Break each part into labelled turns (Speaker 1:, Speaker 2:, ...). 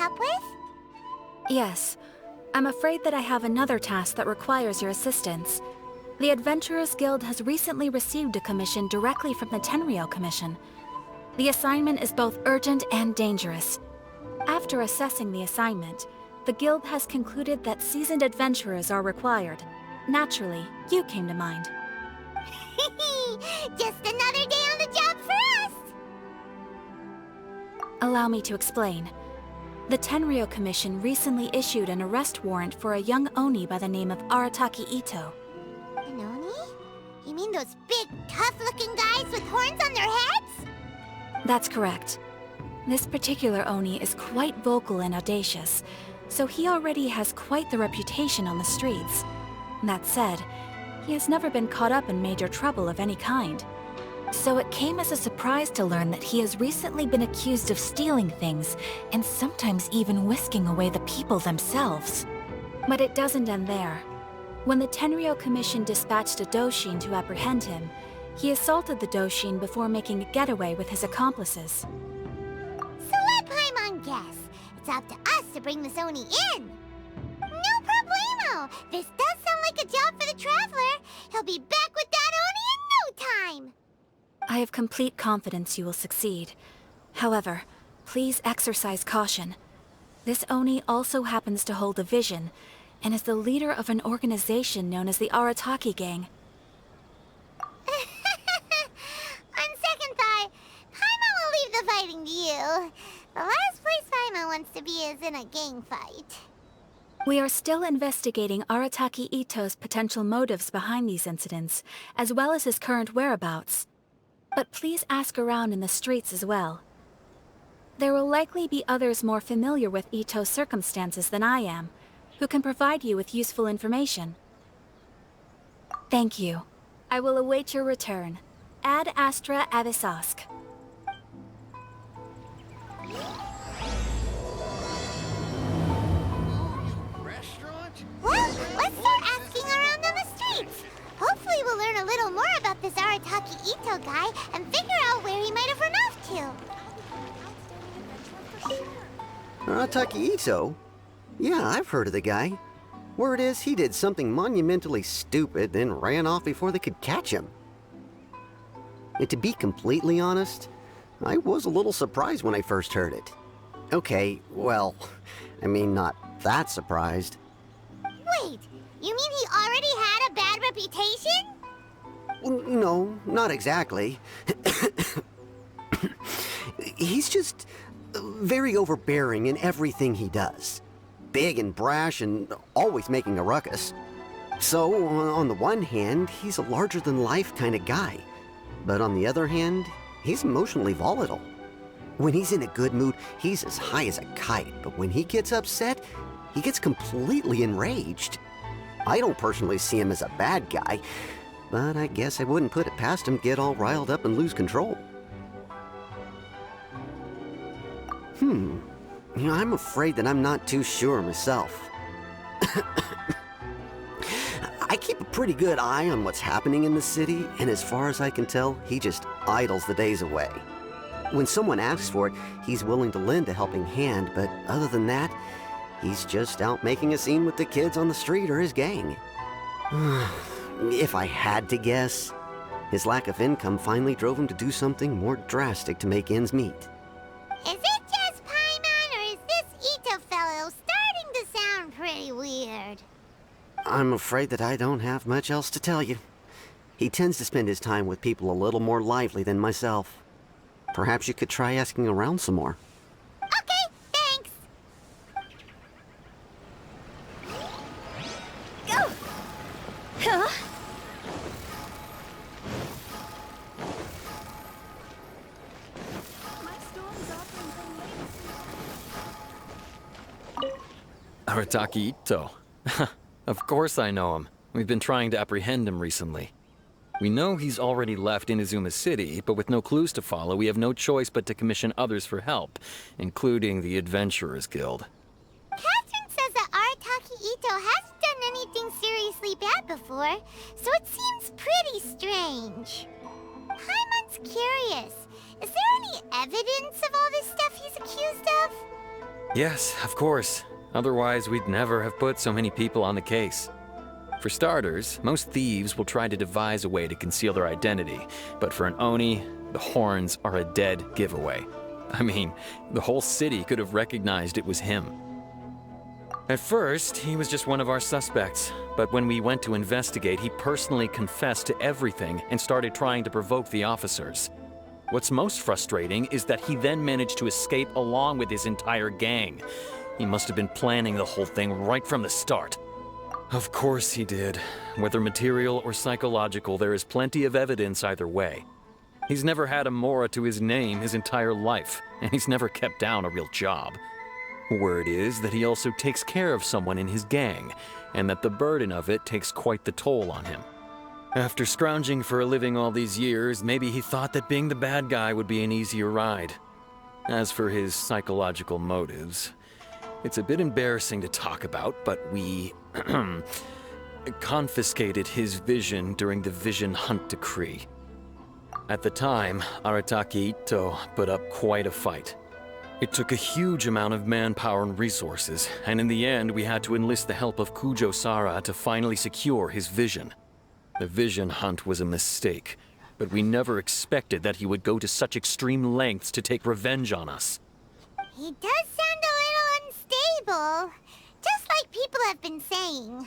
Speaker 1: help with?
Speaker 2: Yes. I'm afraid that I have another task that requires your assistance. The Adventurers Guild has recently received a commission directly from the Tenryou Commission. The assignment is both urgent and dangerous. After assessing the assignment, the Guild has concluded that seasoned adventurers are required. Naturally, you came to mind.
Speaker 1: Just another day on the job for us!
Speaker 2: Allow me to explain. The Tenryou Commission recently issued an arrest warrant for a young Oni by the name of Arataki Itto.
Speaker 1: An Oni? You mean those big, tough-looking guys with horns on their heads?
Speaker 2: That's correct. This particular Oni is quite vocal and audacious, so he already has quite the reputation on the streets. That said, he has never been caught up in major trouble of any kind. So it came as a surprise to learn that he has recently been accused of stealing things, and sometimes even whisking away the people themselves. But it doesn't end there. When the Tenryou Commission dispatched a Doshin to apprehend him, he assaulted the Doshin before making a getaway with his accomplices.
Speaker 1: So let Paimon guess. It's up to us to bring this Oni in. No problemo! This does sound like a job for the Traveler. He'll be back with that Oni in no time!
Speaker 2: I have complete confidence you will succeed. However, please exercise caution. This Oni also happens to hold a vision, and is the leader of an organization known as the Arataki Gang.
Speaker 1: On second thought, Paimon will leave the fighting to you. The last place Paimon wants to be is in a gang fight.
Speaker 2: We are still investigating Arataki Itto's potential motives behind these incidents, as well as his current whereabouts. But please ask around in the streets as well. There will likely be others more familiar with Itto's circumstances than I am, who can provide you with useful information. Thank you. I will await your return. Ad Astra Abyssosque.
Speaker 1: Well, let's start asking around on the streets. Hopefully we'll learn a little more about this Arataki Itto guy and figure out where he might have run off to.
Speaker 3: Arataki Itto? Yeah, I've heard of the guy. Word is he did something monumentally stupid, then ran off before they could catch him. And to be completely honest, I was a little surprised when I first heard it. Okay, well, I mean, not that surprised.
Speaker 1: Wait, you mean he already had a bad reputation?
Speaker 3: No, not exactly. He's just very overbearing in everything he does. Big and brash and always making a ruckus. So, on the one hand, he's a larger-than-life kind of guy. But on the other hand, he's emotionally volatile. When he's in a good mood, he's as high as a kite. But when he gets upset, he gets completely enraged. I don't personally see him as a bad guy, but I guess I wouldn't put it past him to get all riled up and lose control. I'm afraid that I'm not too sure myself. I keep a pretty good eye on what's happening in the city, and as far as I can tell, he just idles the days away. When someone asks for it, he's willing to lend a helping hand, but other than that, he's just out making a scene with the kids on the street or his gang. If I had to guess, his lack of income finally drove him to do something more drastic to make ends meet.
Speaker 1: Is it just Paimon, or is this Itto fellow starting to sound pretty weird?
Speaker 3: I'm afraid that I don't have much else to tell you. He tends to spend his time with people a little more lively than myself. Perhaps you could try asking around some more.
Speaker 1: Okay, thanks.
Speaker 2: Go! Huh?
Speaker 4: Arataki Itto. Of course I know him. We've been trying to apprehend him recently. We know he's already left Inazuma City, but with no clues to follow, we have no choice but to commission others for help, including the Adventurers Guild.
Speaker 1: Catherine says that Arataki Itto hasn't done anything seriously bad before, so it seems pretty strange. Paimon's curious. Is there any evidence of all this stuff he's accused of?
Speaker 4: Yes, of course. Otherwise, we'd never have put so many people on the case. For starters, most thieves will try to devise a way to conceal their identity, but for an Oni, the horns are a dead giveaway. I mean, the whole city could have recognized it was him. At first, he was just one of our suspects, but when we went to investigate, he personally confessed to everything and started trying to provoke the officers. What's most frustrating is that he then managed to escape along with his entire gang. He must have been planning the whole thing right from the start. Of course he did. Whether material or psychological, there is plenty of evidence either way. He's never had a Mora to his name his entire life, and he's never kept down a real job. Word is that he also takes care of someone in his gang, and that the burden of it takes quite the toll on him. After scrounging for a living all these years, maybe he thought that being the bad guy would be an easier ride. As for his psychological motives, it's a bit embarrassing to talk about, but we confiscated his vision during the Vision Hunt Decree. At the time, Arataki Itto put up quite a fight. It took a huge amount of manpower and resources, and in the end we had to enlist the help of Kujo-Sara to finally secure his vision. The Vision Hunt was a mistake, but we never expected that he would go to such extreme lengths to take revenge on us.
Speaker 1: He does sound a little unstable, just like people have been saying.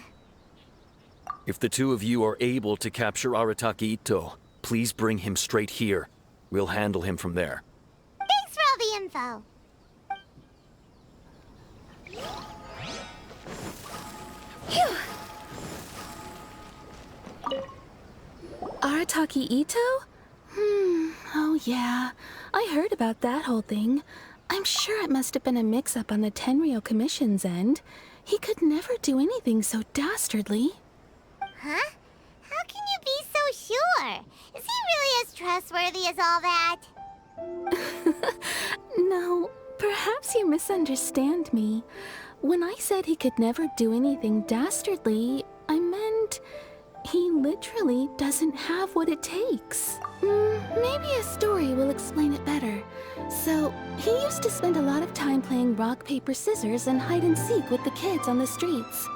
Speaker 4: If the two of you are able to capture Arataki Itto, please bring him straight here. We'll handle him from there.
Speaker 1: Thanks for all the info.
Speaker 2: Phew! Arataki Itto? Oh yeah. I heard about that whole thing. I'm sure it must have been a mix-up on the Tenryou Commission's end. He could never do anything so dastardly.
Speaker 1: Huh? How can you be so sure? Is he really as trustworthy as all that?
Speaker 2: No, perhaps you misunderstand me. When I said he could never do anything dastardly, I meant he literally doesn't have what it takes. Maybe a story will explain it better. So, he used to spend a lot of time playing rock, paper, scissors and hide and seek with the kids on the streets.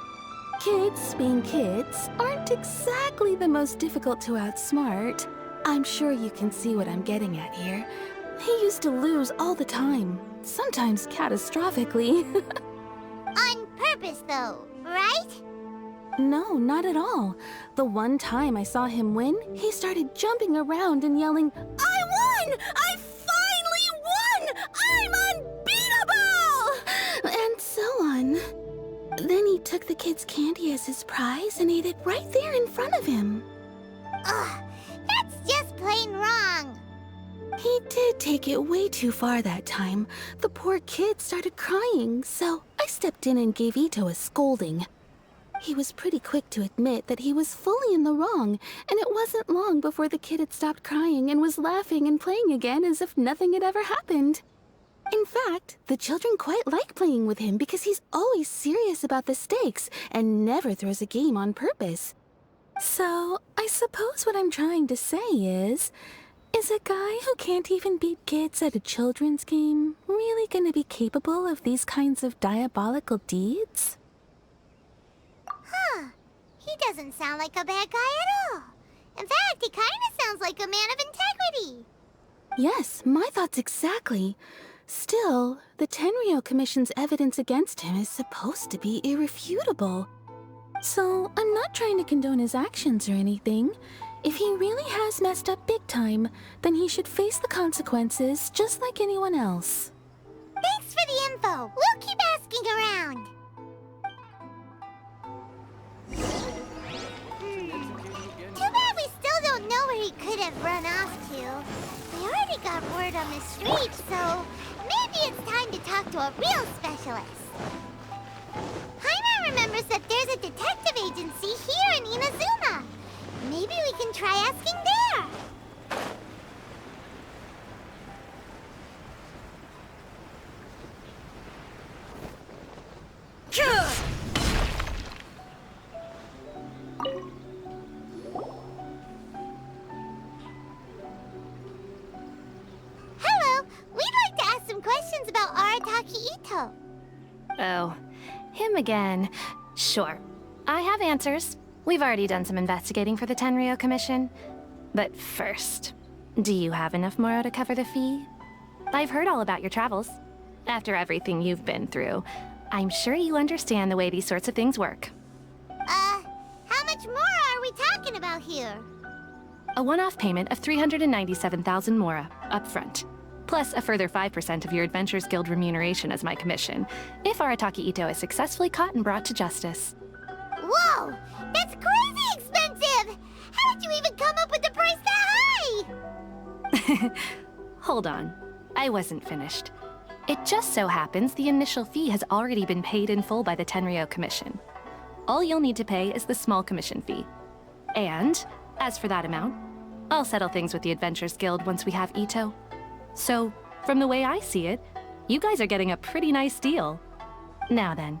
Speaker 2: Kids, being kids, aren't exactly the most difficult to outsmart. I'm sure you can see what I'm getting at here. He used to lose all the time, sometimes catastrophically.
Speaker 1: On purpose, though, right?
Speaker 2: No, not at all. The one time I saw him win, he started jumping around and yelling, "I won! I finally won! I'm unbeatable!" And so on. Then he took the kid's candy as his prize and ate it right there in front of him.
Speaker 1: Ugh, that's just plain wrong.
Speaker 2: He did take it way too far that time. The poor kid started crying, so I stepped in and gave Itto a scolding. He was pretty quick to admit that he was fully in the wrong, and it wasn't long before the kid had stopped crying and was laughing and playing again as if nothing had ever happened. In fact, the children quite like playing with him because he's always serious about the stakes and never throws a game on purpose. So, I suppose what I'm trying to say is a guy who can't even beat kids at a children's game really gonna be capable of these kinds of diabolical deeds?
Speaker 1: Huh. He doesn't sound like a bad guy at all. In fact, he kind of sounds like a man of integrity.
Speaker 2: Yes, my thoughts exactly. Still, the Tenryou Commission's evidence against him is supposed to be irrefutable. So, I'm not trying to condone his actions or anything. If he really has messed up big time, then he should face the consequences just like anyone else.
Speaker 1: Thanks for the info. We'll keep asking around. Too bad we still don't know where he could have run off to. We already got word on the street, so maybe it's time to talk to a real specialist. Paimon remembers that there's a detective agency here in Inazuma. Maybe we can try asking there. Hello, we'd like to ask some questions about Arataki Itto.
Speaker 2: Oh, him again. Sure. I have answers. We've already done some investigating for the Tenryo Commission. But first, do you have enough Moro to cover the fee? I've heard all about your travels. After everything you've been through, I'm sure you understand the way these sorts of things work.
Speaker 1: How much more are we talking about here?
Speaker 2: A one-off payment of 397,000 Mora, up front. Plus a further 5% of your Adventures Guild remuneration as my commission, if Arataki Itto is successfully caught and brought to justice.
Speaker 1: Whoa! That's crazy expensive! How did you even come up with the price that high?
Speaker 2: Hold on. I wasn't finished. It just so happens the initial fee has already been paid in full by the Tenryo Commission. All you'll need to pay is the small commission fee. And, as for that amount, I'll settle things with the Adventures Guild once we have Itto. So, from the way I see it, you guys are getting a pretty nice deal. Now then,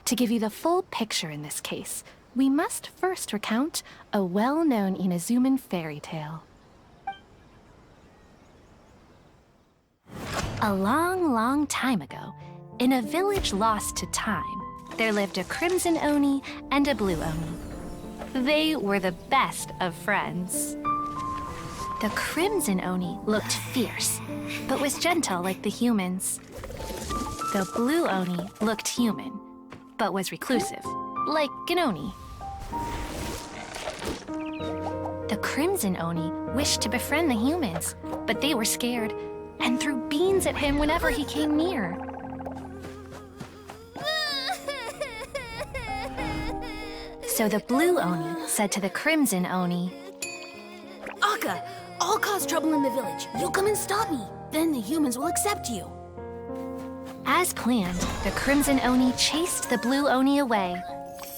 Speaker 2: to give you the full picture in this case, we must first recount a well-known Inazuman fairy tale. A long, long time ago, in a village lost to time, there lived a Crimson Oni and a Blue Oni. They were the best of friends. The Crimson Oni looked fierce, but was gentle like the humans. The Blue Oni looked human, but was reclusive, like an Oni. The Crimson Oni wished to befriend the humans, but they were scared and threw beans at him whenever he came near. So the Blue Oni said to the Crimson Oni,
Speaker 5: Akka, I'll cause trouble in the village. You come and stop me. Then the humans will accept you.
Speaker 2: As planned, the Crimson Oni chased the Blue Oni away.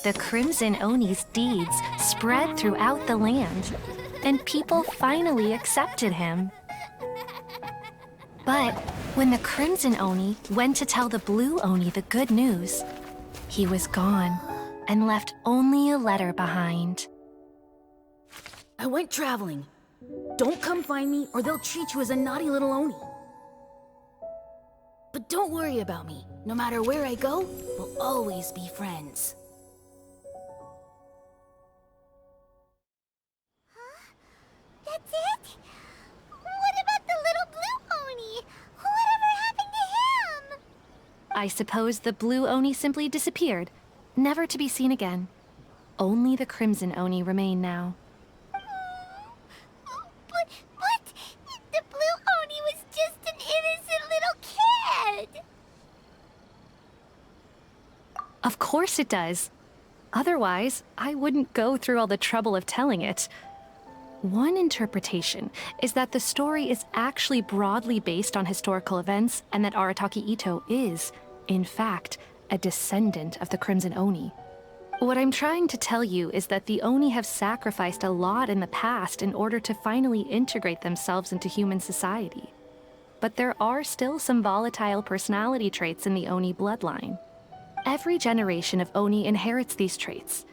Speaker 2: The Crimson Oni's deeds spread throughout the land, and people finally accepted him. But when the Crimson Oni went to tell the Blue Oni the good news, he was gone and left only a letter behind.
Speaker 5: I went traveling. Don't come find me or they'll treat you as a naughty little Oni. But don't worry about me. No matter where I go, we'll always be friends.
Speaker 1: That's it? What about the little Blue Oni? Whatever happened to him?
Speaker 2: I suppose the Blue Oni simply disappeared, never to be seen again. Only the Crimson Oni remain now.
Speaker 1: But the Blue Oni was just an innocent little kid.
Speaker 2: Of course it does. Otherwise, I wouldn't go through all the trouble of telling it. One interpretation is that the story is actually broadly based on historical events and that Arataki Itto is, in fact, a descendant of the Crimson Oni. What I'm trying to tell you is that the Oni have sacrificed a lot in the past in order to finally integrate themselves into human society. But there are still some volatile personality traits in the Oni bloodline. Every generation of Oni inherits these traits.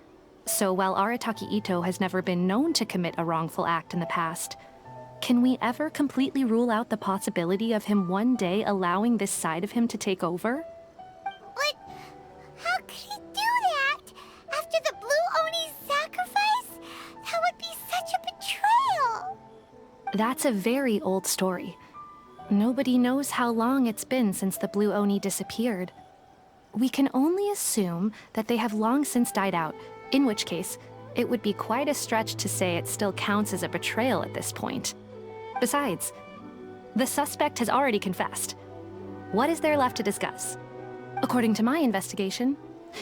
Speaker 2: So while Arataki Itto has never been known to commit a wrongful act in the past, can we ever completely rule out the possibility of him one day allowing this side of him to take over?
Speaker 1: But how could he do that? After the Blue Oni's sacrifice? That would be such a betrayal.
Speaker 2: That's a very old story. Nobody knows how long it's been since the Blue Oni disappeared. We can only assume that they have long since died out, in which case, it would be quite a stretch to say it still counts as a betrayal at this point. Besides, the suspect has already confessed. What is there left to discuss? According to my investigation,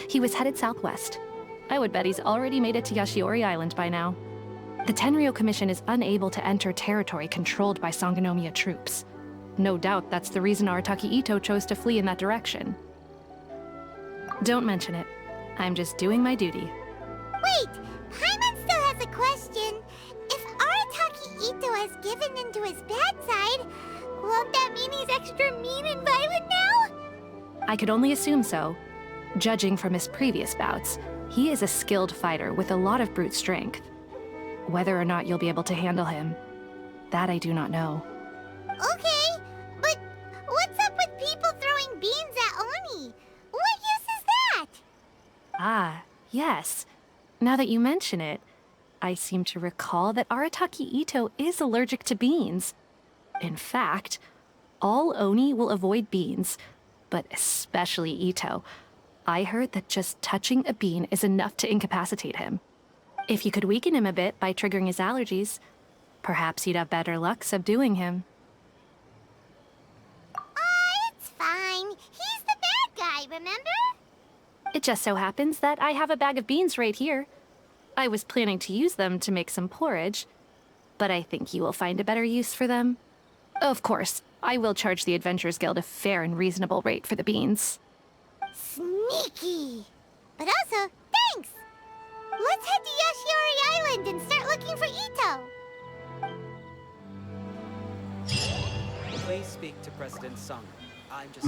Speaker 2: he was headed southwest. I would bet he's already made it to Yashiori Island by now. The Tenryo Commission is unable to enter territory controlled by Sangonomiya troops. No doubt that's the reason Arataki Itto chose to flee in that direction. Don't mention it. I'm just doing my duty.
Speaker 1: Wait, Paimon still has a question. If Arataki Itto has given in to his bad side, won't that mean he's extra mean and violent now?
Speaker 2: I could only assume so. Judging from his previous bouts, he is a skilled fighter with a lot of brute strength. Whether or not you'll be able to handle him, that I do not know.
Speaker 1: Okay, but what's up with people throwing beans at Oni? What
Speaker 2: Yes. Now that you mention it, I seem to recall that Arataki Itto is allergic to beans. In fact, all Oni will avoid beans, but especially Itto. I heard that just touching a bean is enough to incapacitate him. If you could weaken him a bit by triggering his allergies, perhaps you'd have better luck subduing him.
Speaker 1: It's fine. He's the bad guy, remember?
Speaker 2: It just so happens that I have a bag of beans right here. I was planning to use them to make some porridge, but I think you will find a better use for them. Of course, I will charge the Adventurers Guild a fair and reasonable rate for the beans.
Speaker 1: Sneaky. But also, thanks! Let's head to Yoshiori Island and start looking for Itto.
Speaker 6: Please speak to President Sung. I'm just...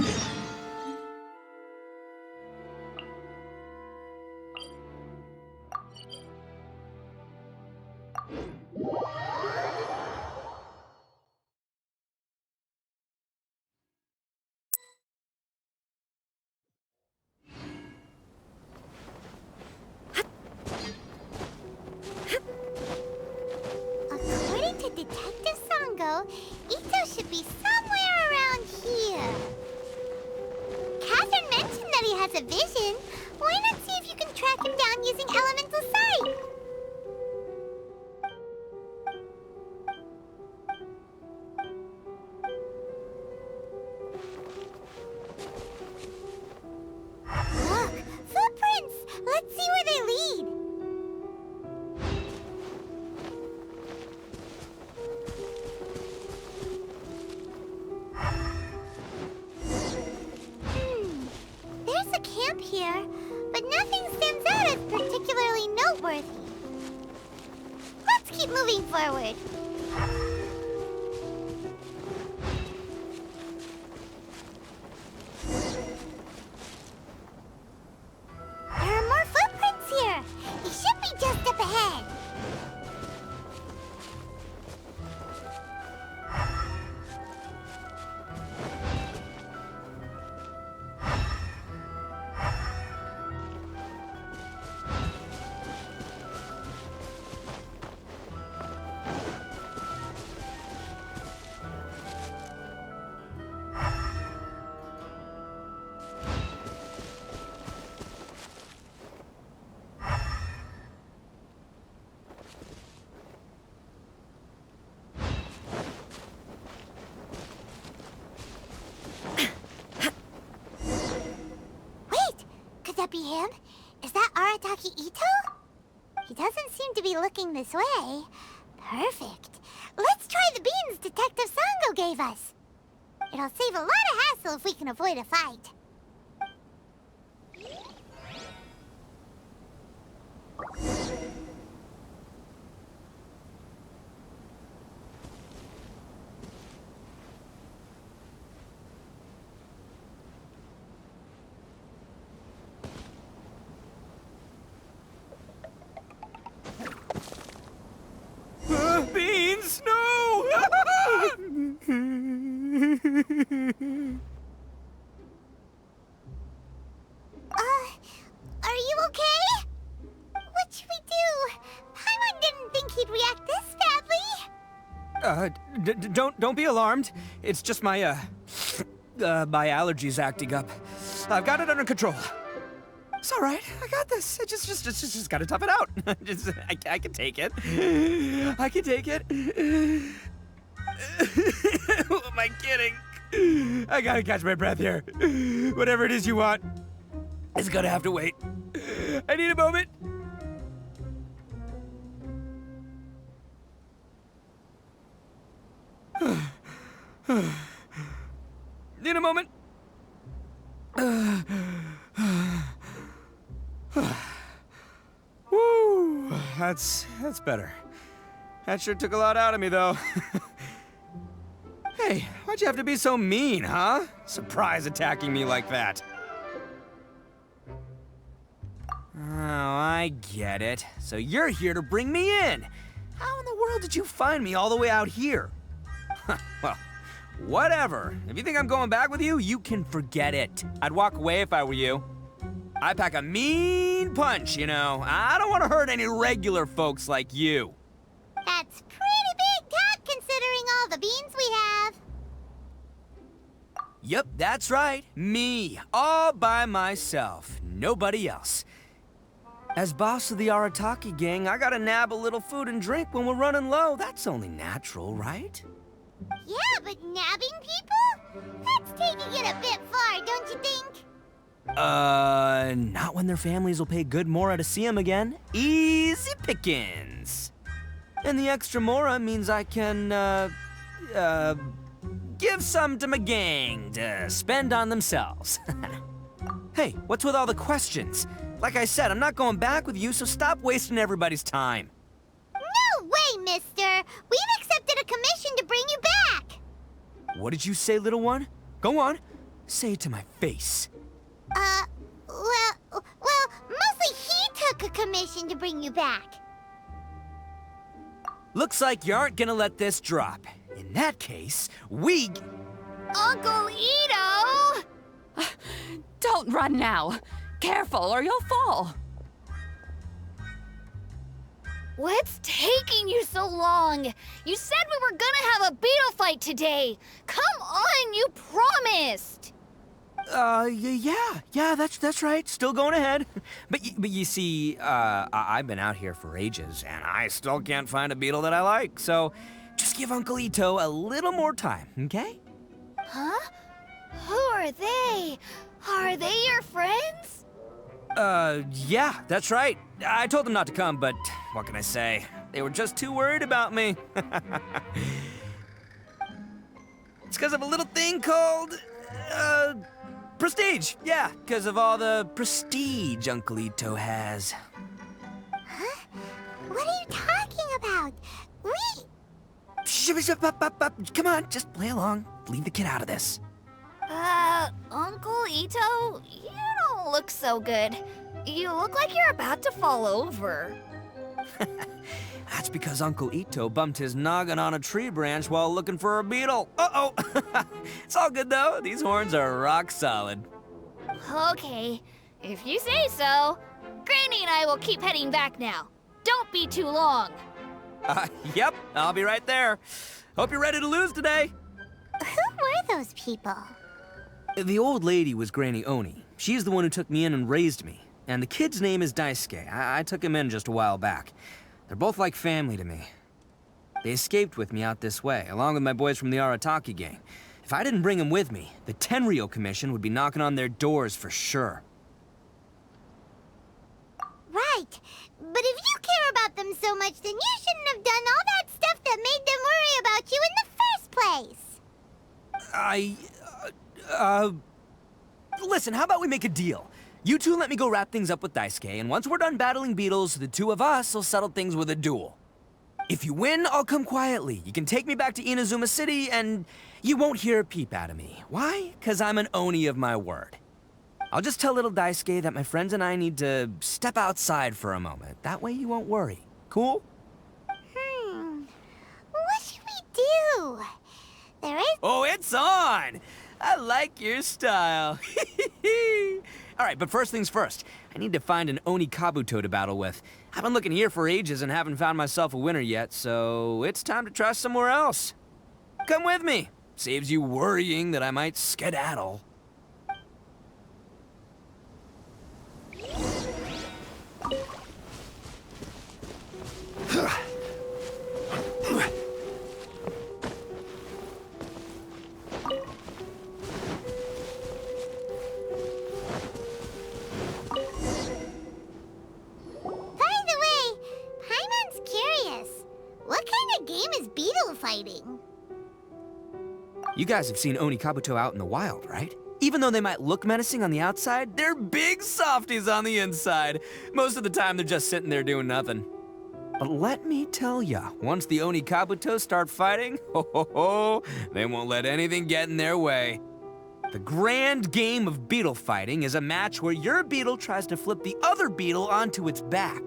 Speaker 1: According to Detective Sango, Itto should be somewhere around here. Catherine mentioned that he has a vision. Why not see if you can track him down using elemental sight? Look, footprints! Let's see where they lead. There's a camp here, but nothing stands out as particularly noteworthy. Let's keep moving forward. There are more footprints here. He should be just up ahead. Could that be him? Is that Arataki Itto? He doesn't seem to be looking this way. Perfect. Let's try the beans Detective Sango gave us. It'll save a lot of hassle if we can avoid a fight.
Speaker 6: Beans, no!
Speaker 1: Are you okay? What should we do? Paimon didn't think he'd react this badly.
Speaker 6: Don't be alarmed. It's just my my allergies acting up. I've got it under control. It's all right. I got this. Just gotta tough it out. I can take it. I can take it. Who am I kidding? I gotta catch my breath here. Whatever it is you want, it's gonna have to wait. I need a moment. Need a moment. Woo, that's better. That sure took a lot out of me, though. Hey, why'd you have to be so mean, huh? Surprise attacking me like that. Oh, I get it. So you're here to bring me in. How in the world did you find me all the way out here? Well, whatever. If you think I'm going back with you, you can forget it. I'd walk away if I were you. I pack a mean punch, you know. I don't want to hurt any regular folks like you.
Speaker 1: That's pretty big talk considering all the beans we have.
Speaker 6: Yep, that's right. Me, all by myself. Nobody else. As boss of the Arataki gang, I gotta nab a little food and drink when we're running low. That's only natural, right?
Speaker 1: Yeah, but nabbing people? That's taking it a bit far, don't you think?
Speaker 6: Not when their families will pay good mora to see them again. Easy pickings. And the extra mora means I can, give some to my gang to spend on themselves. Hey, what's with all the questions? Like I said, I'm not going back with you, so stop wasting everybody's time.
Speaker 1: No way, mister! We've accepted a commission to bring you back!
Speaker 6: What did you say, little one? Go on. Say it to my face.
Speaker 1: Well, mostly he took a commission to bring you back.
Speaker 6: Looks like you aren't gonna let this drop. In that case, we...
Speaker 5: Uncle Itto!
Speaker 2: Don't run now. Careful or you'll fall.
Speaker 5: What's taking you so long? You said we were gonna have a beetle fight today. Come on, you promised.
Speaker 6: Yeah, that's right. Still going ahead. But you see, I've been out here for ages, and I still can't find a beetle that I like. So, just give Uncle Itto a little more time, okay?
Speaker 5: Huh? Who are they? Are they your friends?
Speaker 6: Yeah, that's right. I told them not to come, but what can I say? They were just too worried about me. It's because of a little thing called, prestige. Yeah, because of all the prestige Uncle Itto has.
Speaker 1: Huh? What are you talking about?
Speaker 6: Come on, just play along. Leave the kid out of this.
Speaker 5: Uncle Itto, you don't look so good. You look like you're about to fall over.
Speaker 6: That's because Uncle Itto bumped his noggin on a tree branch while looking for a beetle. Uh-oh! It's all good, though. These horns are rock solid.
Speaker 5: Okay, if you say so. Granny and I will keep heading back now. Don't be too long.
Speaker 6: Yep, I'll be right there. Hope you're ready to lose today.
Speaker 1: Who were those people?
Speaker 6: The old lady was Granny Oni. She's the one who took me in and raised me. And the kid's name is Daisuke. I took him in just a while back. They're both like family to me. They escaped with me out this way, along with my boys from the Arataki gang. If I didn't bring them with me, the Tenryou Commission would be knocking on their doors for sure.
Speaker 1: Right. But if you care about them so much, then you shouldn't have done all that stuff that made them worry about you in the first place.
Speaker 6: Listen, how about we make a deal? You two let me go wrap things up with Daisuke, and once we're done battling beetles, the two of us will settle things with a duel. If you win, I'll come quietly. You can take me back to Inazuma City, and you won't hear a peep out of me. Why? 'Cause I'm an Oni of my word. I'll just tell little Daisuke that my friends and I need to step outside for a moment. That way you won't worry. Cool?
Speaker 1: What should we do? There is...
Speaker 6: Oh, it's on! I like your style. All right, but first things first. I need to find an Oni Kabuto to battle with. I've been looking here for ages and haven't found myself a winner yet, so it's time to try somewhere else. Come with me. Saves you worrying that I might skedaddle.
Speaker 1: fighting.
Speaker 6: You guys have seen Oni Kabuto out in the wild, right? Even though they might look menacing on the outside, they're big softies on the inside. Most of the time, they're just sitting there doing nothing. But let me tell ya, once the Oni Kabuto start fighting, they won't let anything get in their way. The grand game of beetle fighting is a match where your beetle tries to flip the other beetle onto its back.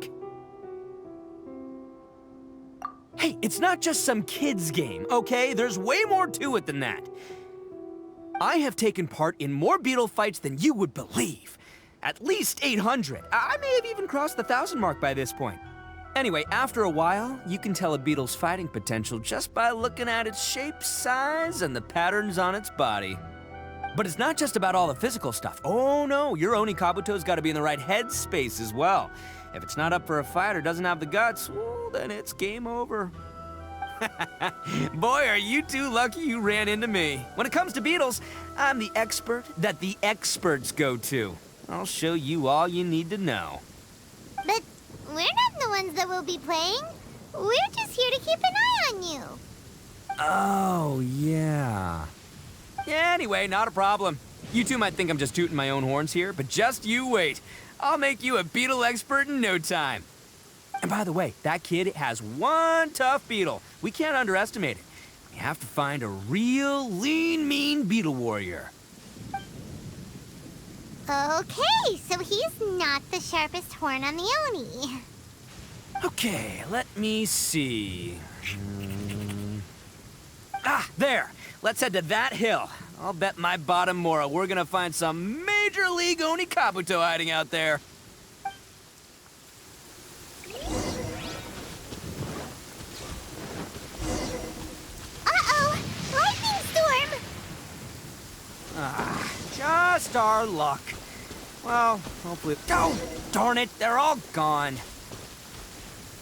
Speaker 6: Hey, it's not just some kid's game, okay? There's way more to it than that. I have taken part in more beetle fights than you would believe. At least 800. I may have even crossed the 1,000 mark by this point. Anyway, after a while, you can tell a beetle's fighting potential just by looking at its shape, size, and the patterns on its body. But it's not just about all the physical stuff. Oh no, your Oni Kabuto's gotta be in the right headspace as well. If it's not up for a fight or doesn't have the guts, well, then it's game over. Boy, are you two lucky you ran into me. When it comes to beetles, I'm the expert that the experts go to. I'll show you all you need to know.
Speaker 1: But we're not the ones that will be playing. We're just here to keep an eye on you.
Speaker 6: Oh, yeah. Yeah, anyway, not a problem. You two might think I'm just tooting my own horns here, but just you wait. I'll make you a beetle expert in no time. And by the way, that kid has one tough beetle. We can't underestimate it. We have to find a real lean, mean beetle warrior.
Speaker 1: Okay, so he's not the sharpest horn on the Oni.
Speaker 6: Okay, let me see. There. Let's head to that hill. I'll bet my bottom moral we're gonna find some major league Oni Kabuto hiding out there.
Speaker 1: Uh-oh! Lightning storm!
Speaker 6: Just our luck. Well, hopefully... Oh, darn it, they're all gone.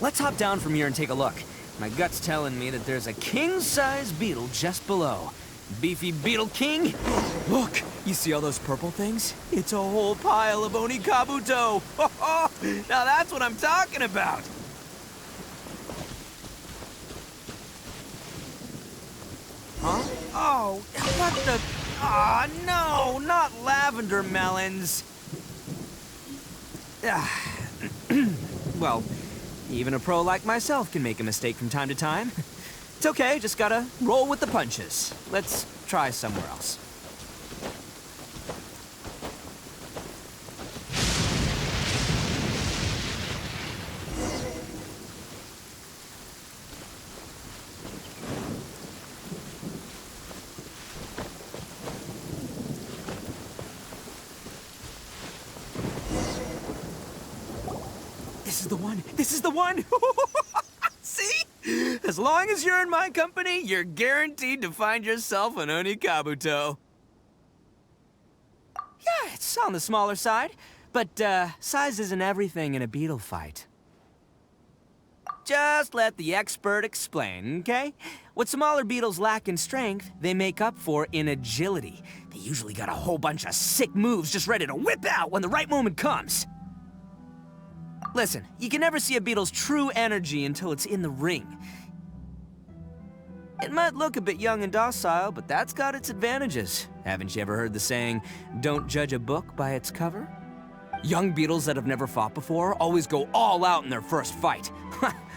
Speaker 6: Let's hop down from here and take a look. My gut's telling me that there's a king-size beetle just below. Beefy Beetle King? Look, you see all those purple things? It's a whole pile of Oni Kabuto. Now that's what I'm talking about. Huh? Oh, what the... Ah, no, not lavender melons. Well, even a pro like myself can make a mistake from time to time. It's okay, just gotta roll with the punches. Let's try somewhere else. This is the one! This is the one! See? As long as you're in my company, you're guaranteed to find yourself an Oni Kabuto. Yeah, it's on the smaller side, but size isn't everything in a beetle fight. Just let the expert explain, okay? What smaller beetles lack in strength, they make up for in agility. They usually got a whole bunch of sick moves just ready to whip out when the right moment comes. Listen, you can never see a beetle's true energy until it's in the ring. It might look a bit young and docile, but that's got its advantages. Haven't you ever heard the saying, don't judge a book by its cover? Young beetles that have never fought before always go all out in their first fight.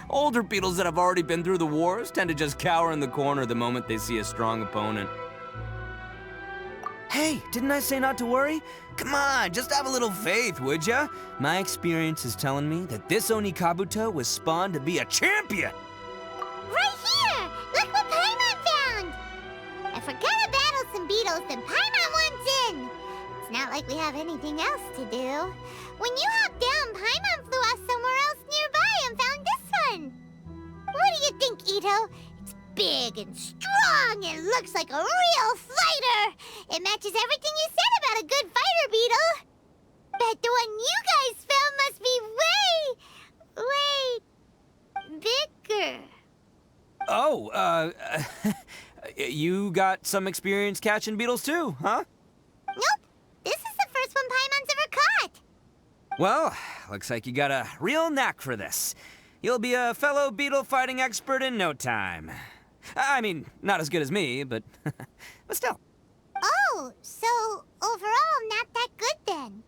Speaker 6: Older beetles that have already been through the wars tend to just cower in the corner the moment they see a strong opponent. Hey, didn't I say not to worry? Come on, just have a little faith, would ya? My experience is telling me that this Oni Kabuto was spawned to be a champion!
Speaker 1: Right here! Look what Paimon found! If we're gonna battle some beetles, then Paimon wants in! It's not like we have anything else to do. When you hopped down, Paimon flew off somewhere else nearby and found this one! What do you think, Itto? It's big and strong and looks like a real fighter! It matches everything you said about a good fighter, Beetle! Bet the one you guys found must be way... bigger.
Speaker 6: Oh, you got some experience catching beetles too, huh?
Speaker 1: Nope. This is the first one Paimon's ever caught.
Speaker 6: Well, looks like you got a real knack for this. You'll be a fellow beetle fighting expert in no time. I mean, not as good as me, but but still.
Speaker 1: Oh, so overall not that good then.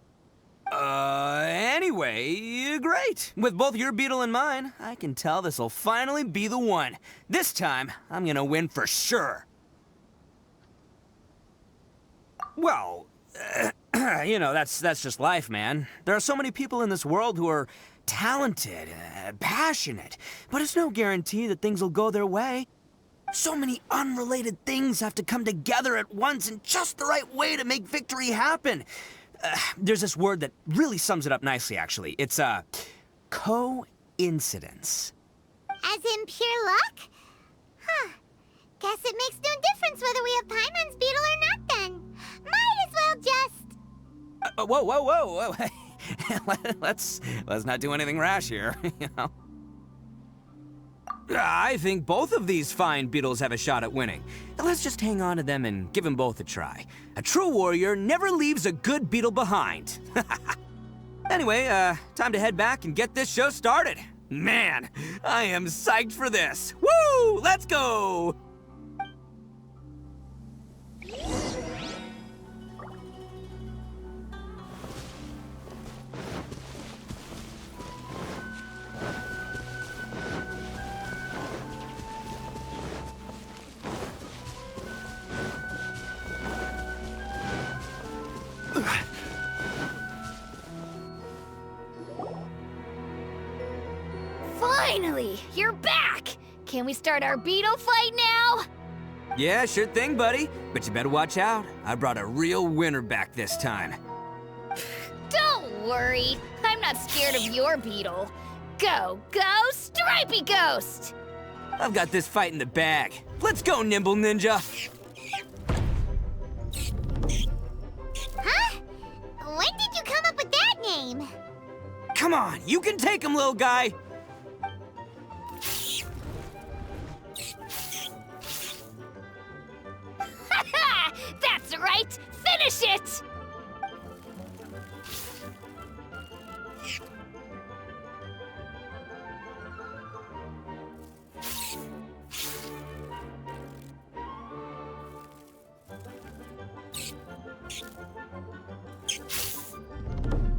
Speaker 6: Anyway, great. With both your beetle and mine, I can tell this'll finally be the one. This time, I'm gonna win for sure. Well, you know, that's just life, man. There are so many people in this world who are talented, passionate, but it's no guarantee that things will go their way. So many unrelated things have to come together at once in just the right way to make victory happen. There's this word that really sums it up nicely, actually. It's, coincidence.
Speaker 1: As in pure luck? Huh. Guess it makes no difference whether we have Paimon's beetle or not then. Might as well just...
Speaker 6: Whoa. let's not do anything rash here, you know? I think both of these fine beetles have a shot at winning. Let's just hang on to them and give them both a try. A true warrior never leaves a good beetle behind. Anyway, time to head back and get this show started. Man, I am psyched for this. Woo! Let's go!
Speaker 5: Finally, you're back! Can we start our beetle fight now?
Speaker 6: Yeah, sure thing, buddy. But you better watch out. I brought a real winner back this time.
Speaker 5: Don't worry, I'm not scared of your beetle. Go, Stripey Ghost!
Speaker 6: I've got this fight in the bag. Let's go, Nimble Ninja!
Speaker 1: Huh? When did you come up with that name?
Speaker 6: Come on, you can take him, little guy!
Speaker 5: That's right! Finish it!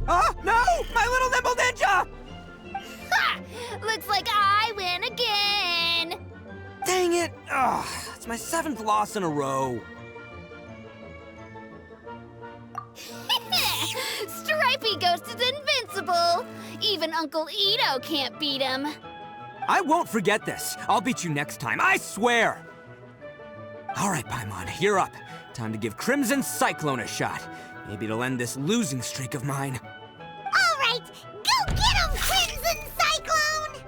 Speaker 6: Oh, no! My little Nimble Ninja!
Speaker 5: Ha! Looks like I win again!
Speaker 6: Dang it! Ugh, it's my 7th loss in a row.
Speaker 5: Stripey Ghost is invincible! Even Uncle Itto can't beat him.
Speaker 6: I won't forget this. I'll beat you next time, I swear! All right, Paimon, you're up. Time to give Crimson Cyclone a shot. Maybe it'll end this losing streak of mine.
Speaker 1: All right, go get him, Crimson Cyclone!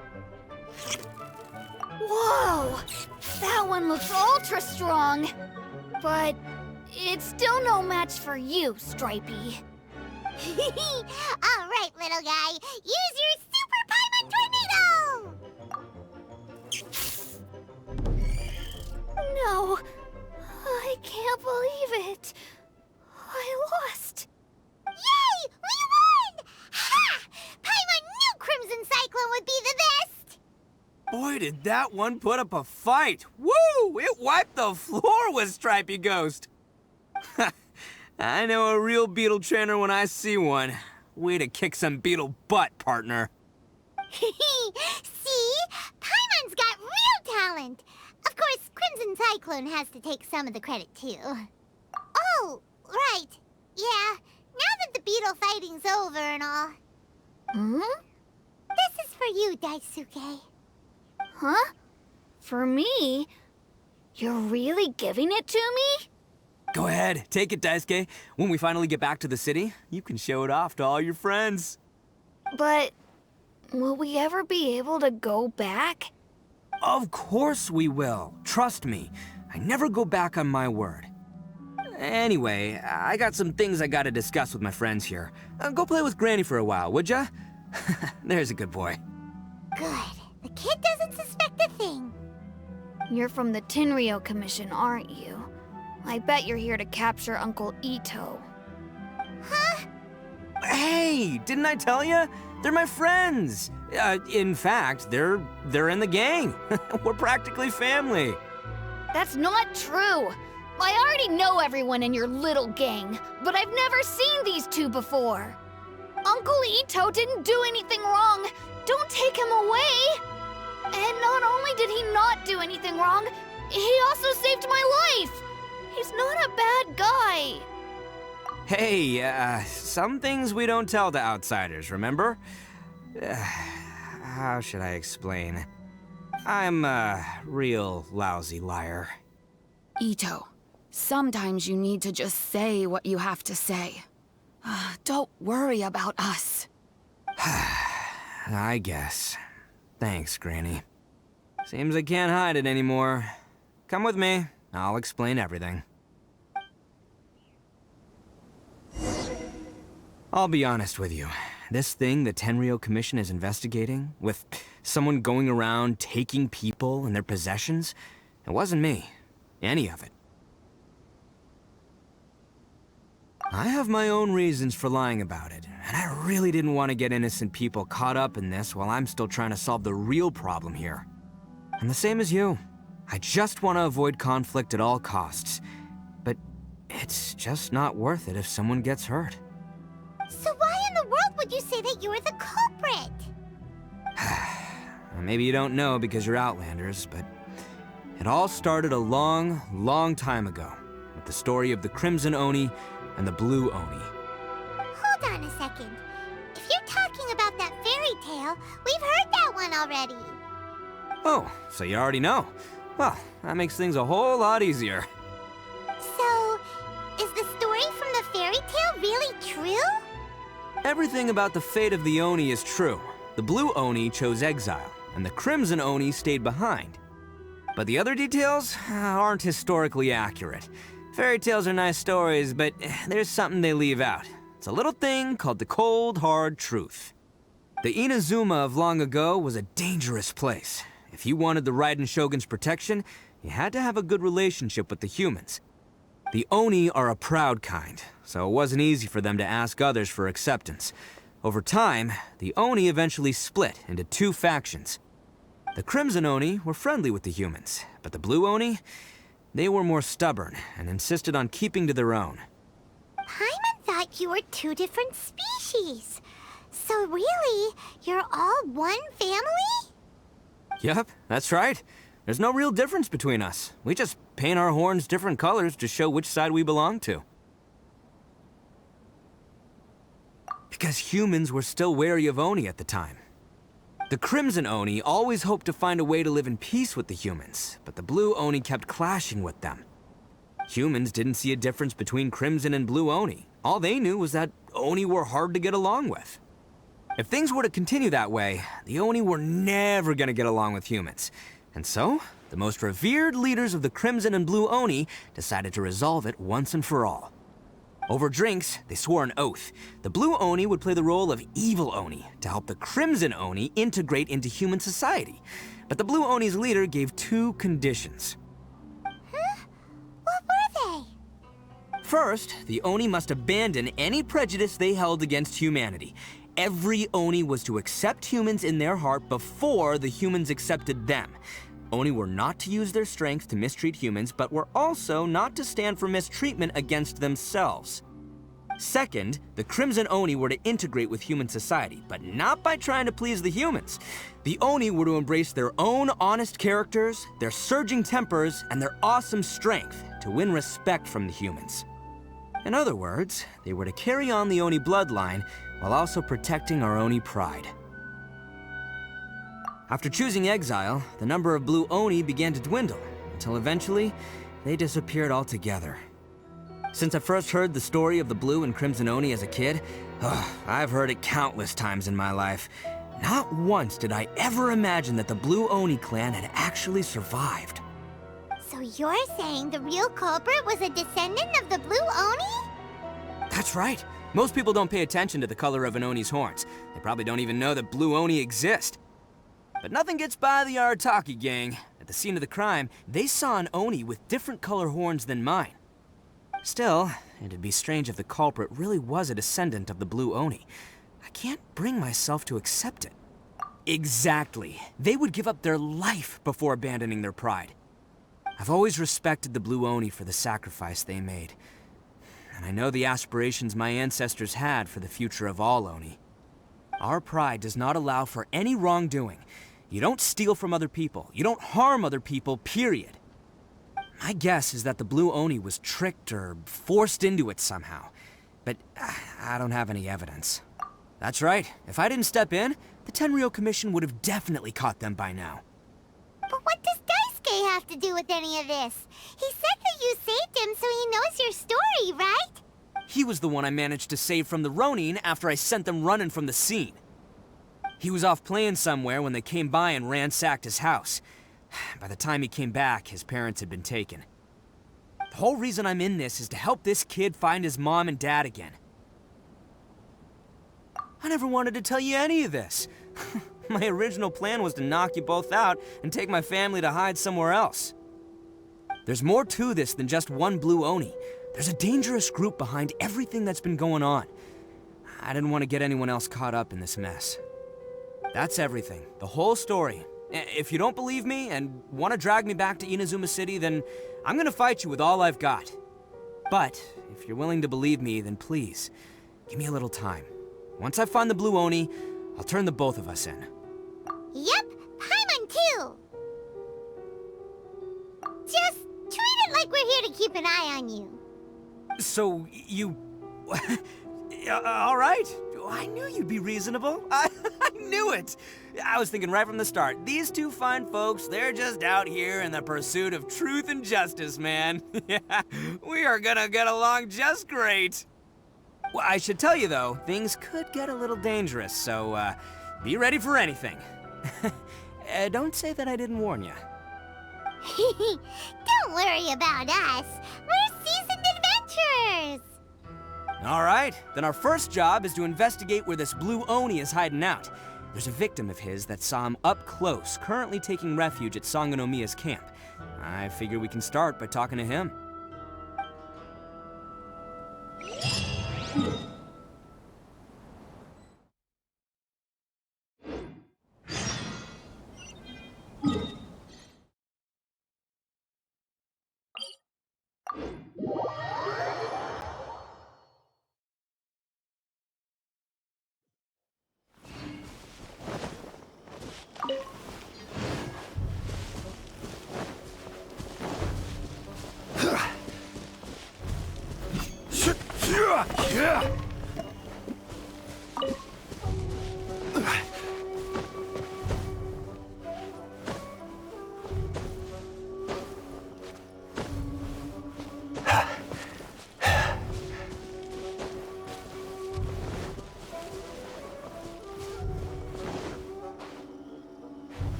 Speaker 5: Whoa! That one looks ultra strong. But it's still no match for you, Stripey.
Speaker 1: All right, little guy, use your Super Paimon Tornado!
Speaker 5: No, I can't believe it. I lost.
Speaker 1: Yay! We won! Ha! Paimon knew Crimson Cyclone would be the best!
Speaker 6: Boy, did that one put up a fight. Woo! It wiped the floor with Stripey Ghost. I know a real beetle trainer when I see one. Way to kick some beetle butt, partner.
Speaker 1: See? Paimon's got real talent. Of course, Crimson Cyclone has to take some of the credit, too. Oh, right. Yeah, now that the beetle fighting's over and all.
Speaker 5: Hmm?
Speaker 1: This is for you, Daisuke.
Speaker 5: Huh? For me? You're really giving it to me?
Speaker 6: Go ahead, take it, Daisuke. When we finally get back to the city, you can show it off to all your friends.
Speaker 5: But will we ever be able to go back?
Speaker 6: Of course we will. Trust me. I never go back on my word. Anyway, I got some things I gotta discuss with my friends here. Go play with Granny for a while, would ya? There's a good boy.
Speaker 1: Good. The kid doesn't suspect a thing.
Speaker 5: You're from the Tenryo Commission, aren't you? I bet you're here to capture Uncle Itto.
Speaker 1: Huh?
Speaker 6: Hey, didn't I tell ya? They're my friends. In fact, they're in the gang. We're practically family.
Speaker 5: That's not true. I already know everyone in your little gang, but I've never seen these two before. Uncle Itto didn't do anything wrong. Don't take him away. And not only did he not do anything wrong, he also saved my life. He's not a bad guy.
Speaker 6: Hey, some things we don't tell to outsiders, remember? How should I explain? I'm a real lousy liar.
Speaker 2: Itto, sometimes you need to just say what you have to say. Don't worry about us.
Speaker 6: I guess. Thanks, Granny. Seems I can't hide it anymore. Come with me. I'll explain everything. I'll be honest with you. This thing the Tenryou Commission is investigating, with someone going around taking people and their possessions, it wasn't me. Any of it. I have my own reasons for lying about it, and I really didn't want to get innocent people caught up in this while I'm still trying to solve the real problem here. I'm the same as you. I just want to avoid conflict at all costs. But it's just not worth it if someone gets hurt.
Speaker 1: So why in the world would you say that you're the culprit?
Speaker 6: Maybe you don't know because you're Outlanders, but it all started a long, long time ago with the story of the Crimson Oni and the Blue Oni.
Speaker 1: Hold on a second. If you're talking about that fairy tale, we've heard that one already.
Speaker 6: Oh, so you already know. Well, that makes things a whole lot easier.
Speaker 1: So, is the story from the fairy tale really true?
Speaker 6: Everything about the fate of the Oni is true. The Blue Oni chose exile, and the Crimson Oni stayed behind. But the other details aren't historically accurate. Fairy tales are nice stories, but there's something they leave out. It's a little thing called the cold, hard truth. The Inazuma of long ago was a dangerous place. If you wanted the Raiden Shogun's protection, you had to have a good relationship with the humans. The Oni are a proud kind, so it wasn't easy for them to ask others for acceptance. Over time, the Oni eventually split into two factions. The Crimson Oni were friendly with the humans, but the Blue Oni, they were more stubborn and insisted on keeping to their own.
Speaker 1: Paimon thought you were two different species. So really, you're all one family?
Speaker 6: Yep, that's right. There's no real difference between us. We just paint our horns different colors to show which side we belong to. Because humans were still wary of Oni at the time. The Crimson Oni always hoped to find a way to live in peace with the humans, but the Blue Oni kept clashing with them. Humans didn't see a difference between Crimson and Blue Oni. All they knew was that Oni were hard to get along with. If things were to continue that way, the Oni were never gonna get along with humans. And so, the most revered leaders of the Crimson and Blue Oni decided to resolve it once and for all. Over drinks, they swore an oath. The Blue Oni would play the role of evil Oni to help the Crimson Oni integrate into human society. But the Blue Oni's leader gave two conditions.
Speaker 1: Huh? What were they?
Speaker 6: First, the Oni must abandon any prejudice they held against humanity. Every Oni was to accept humans in their heart before the humans accepted them. Oni were not to use their strength to mistreat humans, but were also not to stand for mistreatment against themselves. Second, the Crimson Oni were to integrate with human society, but not by trying to please the humans. The Oni were to embrace their own honest characters, their surging tempers, and their awesome strength to win respect from the humans. In other words, they were to carry on the Oni bloodline while also protecting our Oni pride. After choosing exile, the number of Blue Oni began to dwindle, until eventually, they disappeared altogether. Since I first heard the story of the Blue and Crimson Oni as a kid, I've heard it countless times in my life. Not once did I ever imagine that the Blue Oni clan had actually survived.
Speaker 1: So you're saying the real culprit was a descendant of the Blue Oni?
Speaker 6: That's right. Most people don't pay attention to the color of an Oni's horns. They probably don't even know that Blue Oni exist. But nothing gets by the Arataki gang. At the scene of the crime, they saw an Oni with different color horns than mine. Still, it'd be strange if the culprit really was a descendant of the Blue Oni. I can't bring myself to accept it. Exactly. They would give up their life before abandoning their pride. I've always respected the Blue Oni for the sacrifice they made. And I know the aspirations my ancestors had for the future of all Oni. Our pride does not allow for any wrongdoing. You don't steal from other people. You don't harm other people, period. My guess is that the Blue Oni was tricked or forced into it somehow. But I don't have any evidence. That's right. If I didn't step in, the Tenryou Commission would have definitely caught them by now.
Speaker 1: But what does Daisuke have to do with any of this? He said that you saved him so he knows your story, right?
Speaker 6: He was the one I managed to save from the Ronin after I sent them running from the scene. He was off playing somewhere when they came by and ransacked his house. By the time he came back, his parents had been taken. The whole reason I'm in this is to help this kid find his mom and dad again. I never wanted to tell you any of this. My original plan was to knock you both out and take my family to hide somewhere else. There's more to this than just one blue Oni. There's a dangerous group behind everything that's been going on. I didn't want to get anyone else caught up in this mess. That's everything, the whole story. If you don't believe me and want to drag me back to Inazuma City, then I'm gonna fight you with all I've got. But if you're willing to believe me, then please, give me a little time. Once I find the blue Oni, I'll turn the both of us in.
Speaker 1: Yep, Paimon too. Just treat it like we're here to keep an eye on you.
Speaker 6: So, you... all right. I knew you'd be reasonable. I knew it. I was thinking right from the start, these two fine folks, they're just out here in the pursuit of truth and justice, man. Yeah, we are gonna get along just great. Well, I should tell you, though, things could get a little dangerous, so, be ready for anything. Don't say that I didn't warn you.
Speaker 1: Don't worry about us. We're seasoned adventurers.
Speaker 6: All right, then our first job is to investigate where this blue Oni is hiding out. There's a victim of his that saw him up close, currently taking refuge at Sangonomiya's camp. I figure we can start by talking to him.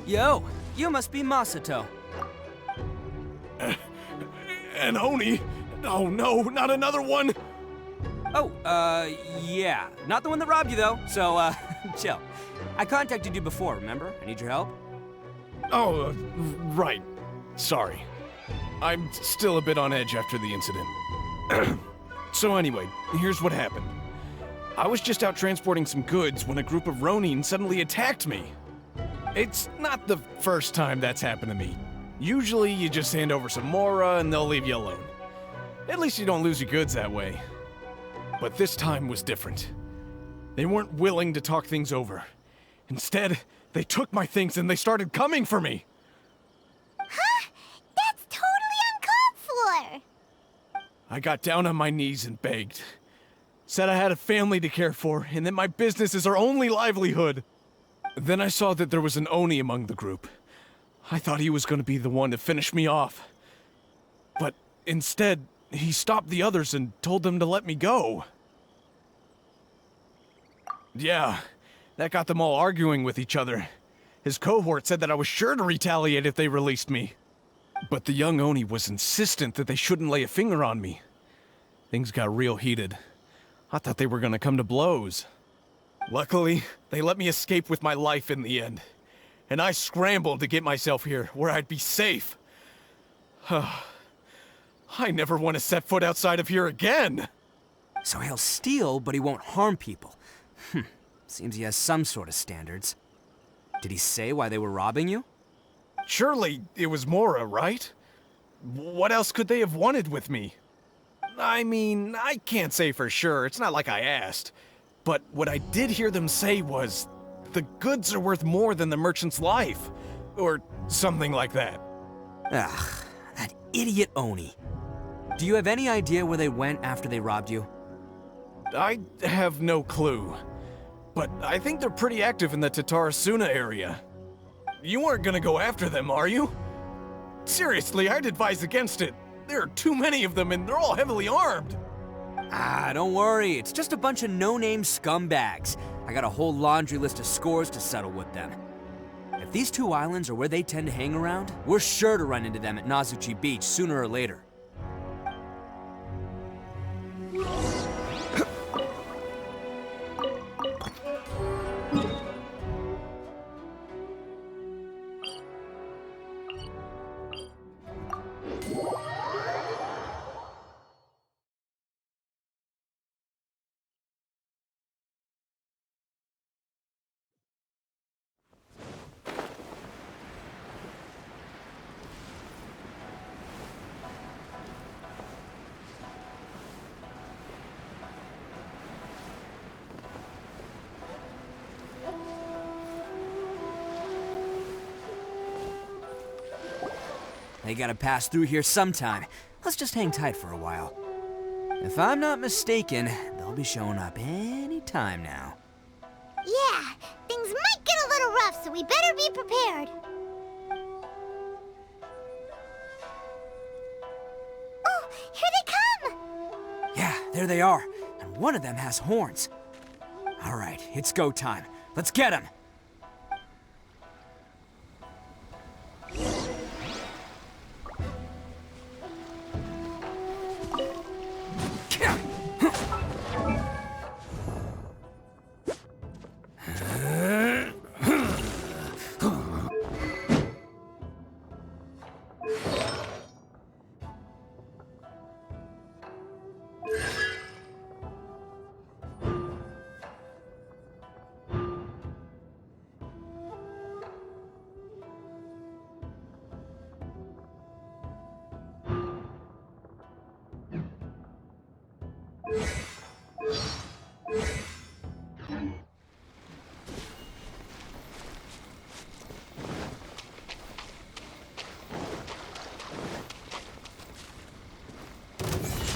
Speaker 6: Yo, you must be Masato.
Speaker 7: An Oni? Oh no, not another one!
Speaker 6: Oh, yeah. Not the one that robbed you, though, so, chill. I contacted you before, remember? I need your help.
Speaker 7: Oh, right. Sorry. I'm still a bit on edge after the incident. So anyway, here's what happened. I was just out transporting some goods when a group of Ronin suddenly attacked me. It's not the first time that's happened to me. Usually you just hand over some Mora and they'll leave you alone. At least you don't lose your goods that way. But this time was different. They weren't willing to talk things over. Instead, they took my things and they started coming for me.
Speaker 1: Huh? That's totally uncalled for.
Speaker 7: I got down on my knees and begged. Said I had a family to care for and that my business is our only livelihood. Then I saw that there was an Oni among the group. I thought he was going to be the one to finish me off. But instead, he stopped the others and told them to let me go. Yeah, that got them all arguing with each other. His cohort said that I was sure to retaliate if they released me. But the young Oni was insistent that they shouldn't lay a finger on me. Things got real heated. I thought they were going to come to blows. Luckily, they let me escape with my life in the end. And I scrambled to get myself here, where I'd be safe. I never want to set foot outside of here again!
Speaker 6: So he'll steal, but he won't harm people. Seems he has some sort of standards. Did he say why they were robbing you?
Speaker 7: Surely it was Mora, right? What else could they have wanted with me? I mean, I can't say for sure, it's not like I asked. But what I did hear them say was, the goods are worth more than the merchant's life. Or something like that.
Speaker 6: Ugh, that idiot Oni. Do you have any idea where they went after they robbed you?
Speaker 7: I have no clue. But I think they're pretty active in the Tatarasuna area. You aren't gonna go after them, are you? Seriously, I'd advise against it. There are too many of them, and they're all heavily armed.
Speaker 6: Ah, don't worry. It's just a bunch of no-name scumbags. I got a whole laundry list of scores to settle with them. If these two islands are where they tend to hang around, we're sure to run into them at Nazuchi Beach sooner or later. They gotta pass through here sometime. Let's just hang tight for a while. If I'm not mistaken, they'll be showing up any time now.
Speaker 1: Yeah, things might get a little rough, so we better be prepared. Oh, here they come!
Speaker 6: Yeah, there they are. And one of them has horns. All right, it's go time. Let's get him!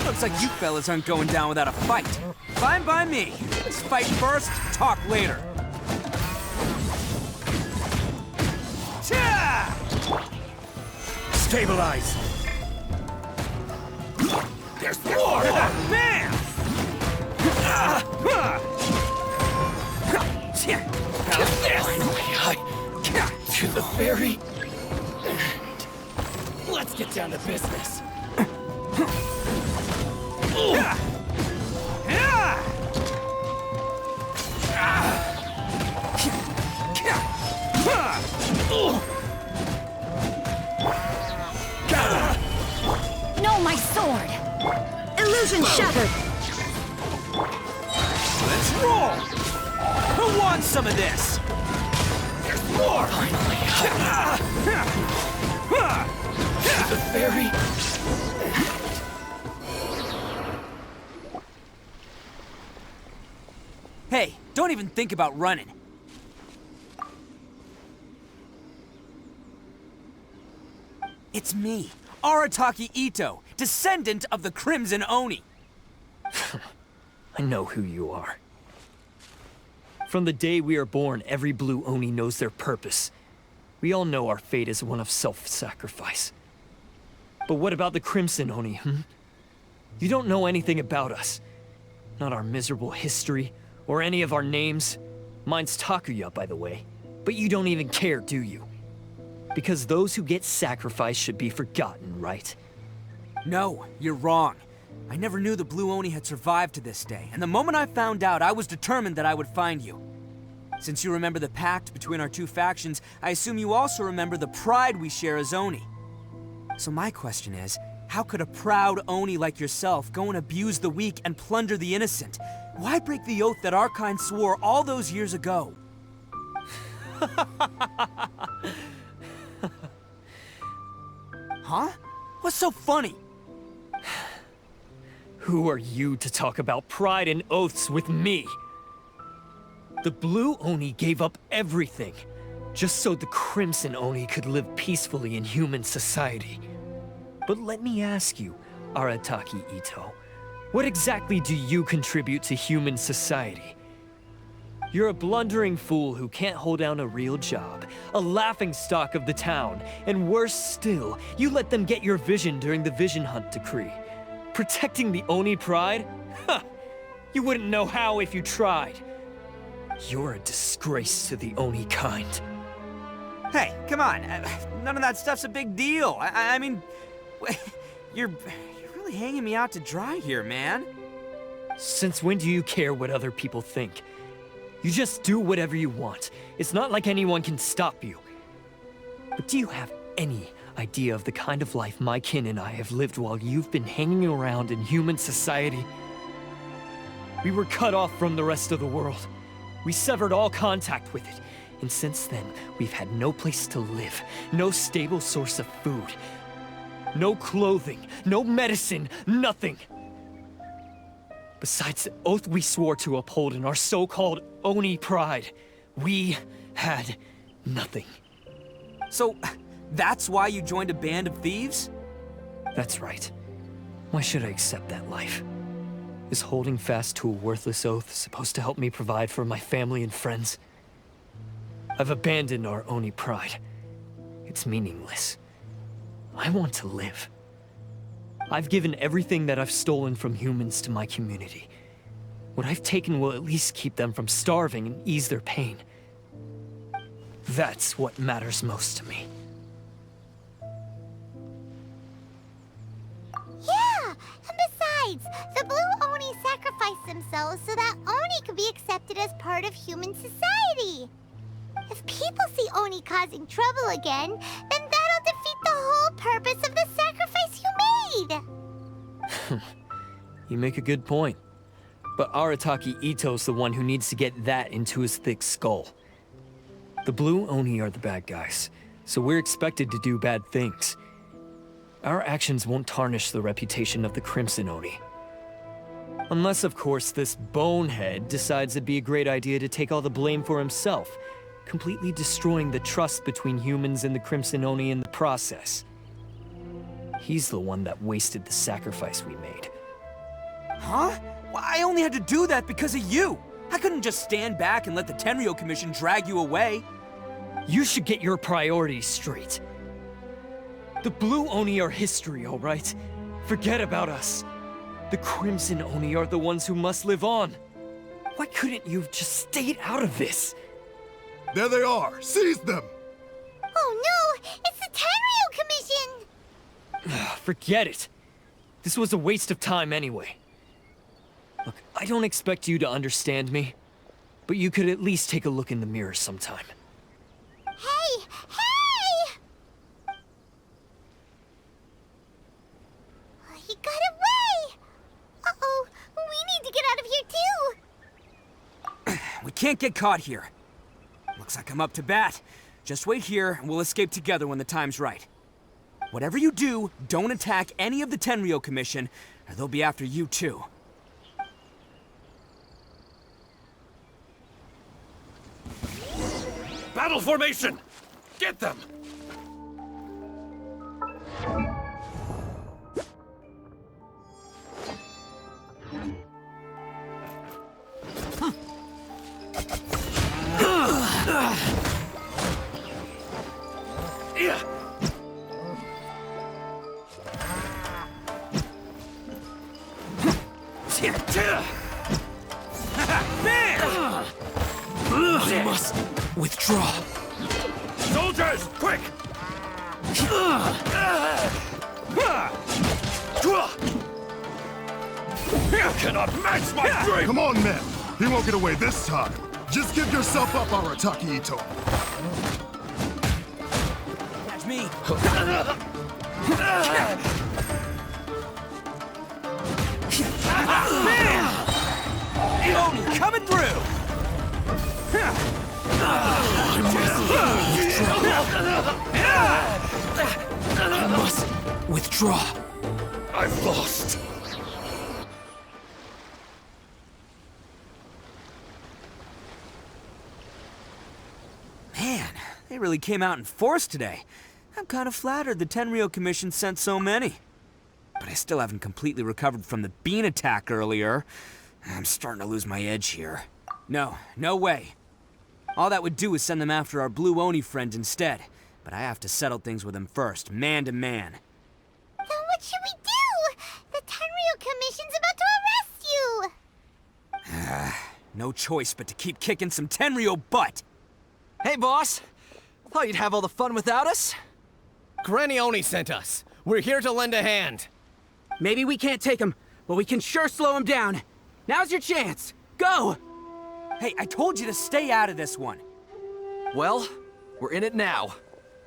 Speaker 6: Looks like you fellas aren't going down without a fight. Fine by me. Let's fight first, talk later. Cha!
Speaker 7: Stabilize. There's more!
Speaker 6: Bam!
Speaker 7: To the very end. Let's get down to business.
Speaker 2: No, my sword! Illusion shattered!
Speaker 6: Let's roll! Who wants some of this?
Speaker 7: There's more! Finally! To the very end.
Speaker 6: Hey, don't even think about running. It's me, Arataki Itto, descendant of the Crimson Oni.
Speaker 8: I know who you are. From the day we are born, every blue Oni knows their purpose. We all know our fate is one of self-sacrifice. But what about the Crimson Oni, You don't know anything about us. Not our miserable history, or any of our names. Mine's Takuya, by the way. But you don't even care, do you? Because those who get sacrificed should be forgotten, right?
Speaker 6: No, you're wrong. I never knew the Blue Oni had survived to this day, and the moment I found out, I was determined that I would find you. Since you remember the pact between our two factions, I assume you also remember the pride we share as Oni. So my question is, how could a proud Oni like yourself go and abuse the weak and plunder the innocent? Why break the oath that our kind swore all those years ago? Huh? What's so funny?
Speaker 8: Who are you to talk about pride and oaths with me? The Blue Oni gave up everything, just so the Crimson Oni could live peacefully in human society. But let me ask you, Arataki Itto, what exactly do you contribute to human society? You're a blundering fool who can't hold down a real job, a laughingstock of the town, and worse still, you let them get your vision during the Vision Hunt decree. Protecting the Oni pride? Ha! You wouldn't know how if you tried. You're a disgrace to the Oni kind.
Speaker 6: Hey, come on. None of that stuff's a big deal. I mean, you're really hanging me out to dry here, man.
Speaker 8: Since when do you care what other people think? You just do whatever you want. It's not like anyone can stop you. But do you have any idea of the kind of life my kin and I have lived while you've been hanging around in human society? We were cut off from the rest of the world. We severed all contact with it. And since then, we've had no place to live, no stable source of food, no clothing, no medicine, nothing. Besides the oath we swore to uphold in our so-called Oni pride, we had nothing.
Speaker 6: So, that's why you joined a band of thieves?
Speaker 8: That's right. Why should I accept that life? Is holding fast to a worthless oath supposed to help me provide for my family and friends? I've abandoned our Oni pride. It's meaningless. I want to live. I've given everything that I've stolen from humans to my community. What I've taken will at least keep them from starving and ease their pain. That's what matters most to me.
Speaker 1: Yeah, and besides, the Blue Oni sacrificed themselves so that Oni could be accepted as part of human society. If people see Oni causing trouble again, then that'll defeat the whole purpose of the sacrifice you made.
Speaker 8: You make a good point. But Arataki Itto's the one who needs to get that into his thick skull. The Blue Oni are the bad guys, so we're expected to do bad things. Our actions won't tarnish the reputation of the Crimson Oni. Unless, of course, this bonehead decides it'd be a great idea to take all the blame for himself, completely destroying the trust between humans and the Crimson Oni in the process. He's the one that wasted the sacrifice we made.
Speaker 6: Huh? Well, I only had to do that because of you. I couldn't just stand back and let the Tenryo Commission drag you away.
Speaker 8: You should get your priorities straight. The Blue Oni are history, all right? Forget about us. The Crimson Oni are the ones who must live on. Why couldn't you have just stayed out of this?
Speaker 9: There they are! Seize them!
Speaker 1: Oh no! It's the Tenryo Commission!
Speaker 8: Forget it. This was a waste of time anyway. Look, I don't expect you to understand me, but you could at least take a look in the mirror sometime.
Speaker 1: Hey! Hey! He got away! Uh-oh, we need to get out of here too!
Speaker 6: We can't get caught here. Looks like I'm up to bat. Just wait here, and we'll escape together when the time's right. Whatever you do, don't attack any of the Tenryo Commission, or they'll be after you too.
Speaker 7: Battle formation! Get them!
Speaker 6: I must withdraw.
Speaker 7: Soldiers, quick! You cannot match my strength!
Speaker 9: Come on, men! He won't get away this time! Just give yourself up, Arataki Itto!
Speaker 6: That's me. Oni coming through! I must withdraw.
Speaker 7: I've lost.
Speaker 6: Man, they really came out in force today. I'm kind of flattered the Tenryo Commission sent so many. But I still haven't completely recovered from the bean attack earlier. I'm starting to lose my edge here. No way. All that would do is send them after our blue Oni friend instead. But I have to settle things with him first, man to man.
Speaker 1: Then what should we do? The Tenryu Commission's about to arrest you!
Speaker 6: No choice but to keep kicking some Tenryu butt!
Speaker 10: Hey, boss. Thought you'd have all the fun without us?
Speaker 11: Granny Oni sent us. We're here to lend a hand.
Speaker 6: Maybe we can't take him, but we can sure slow him down. Now's your chance. Go! Hey, I told you to stay out of this one.
Speaker 10: Well, we're in it now.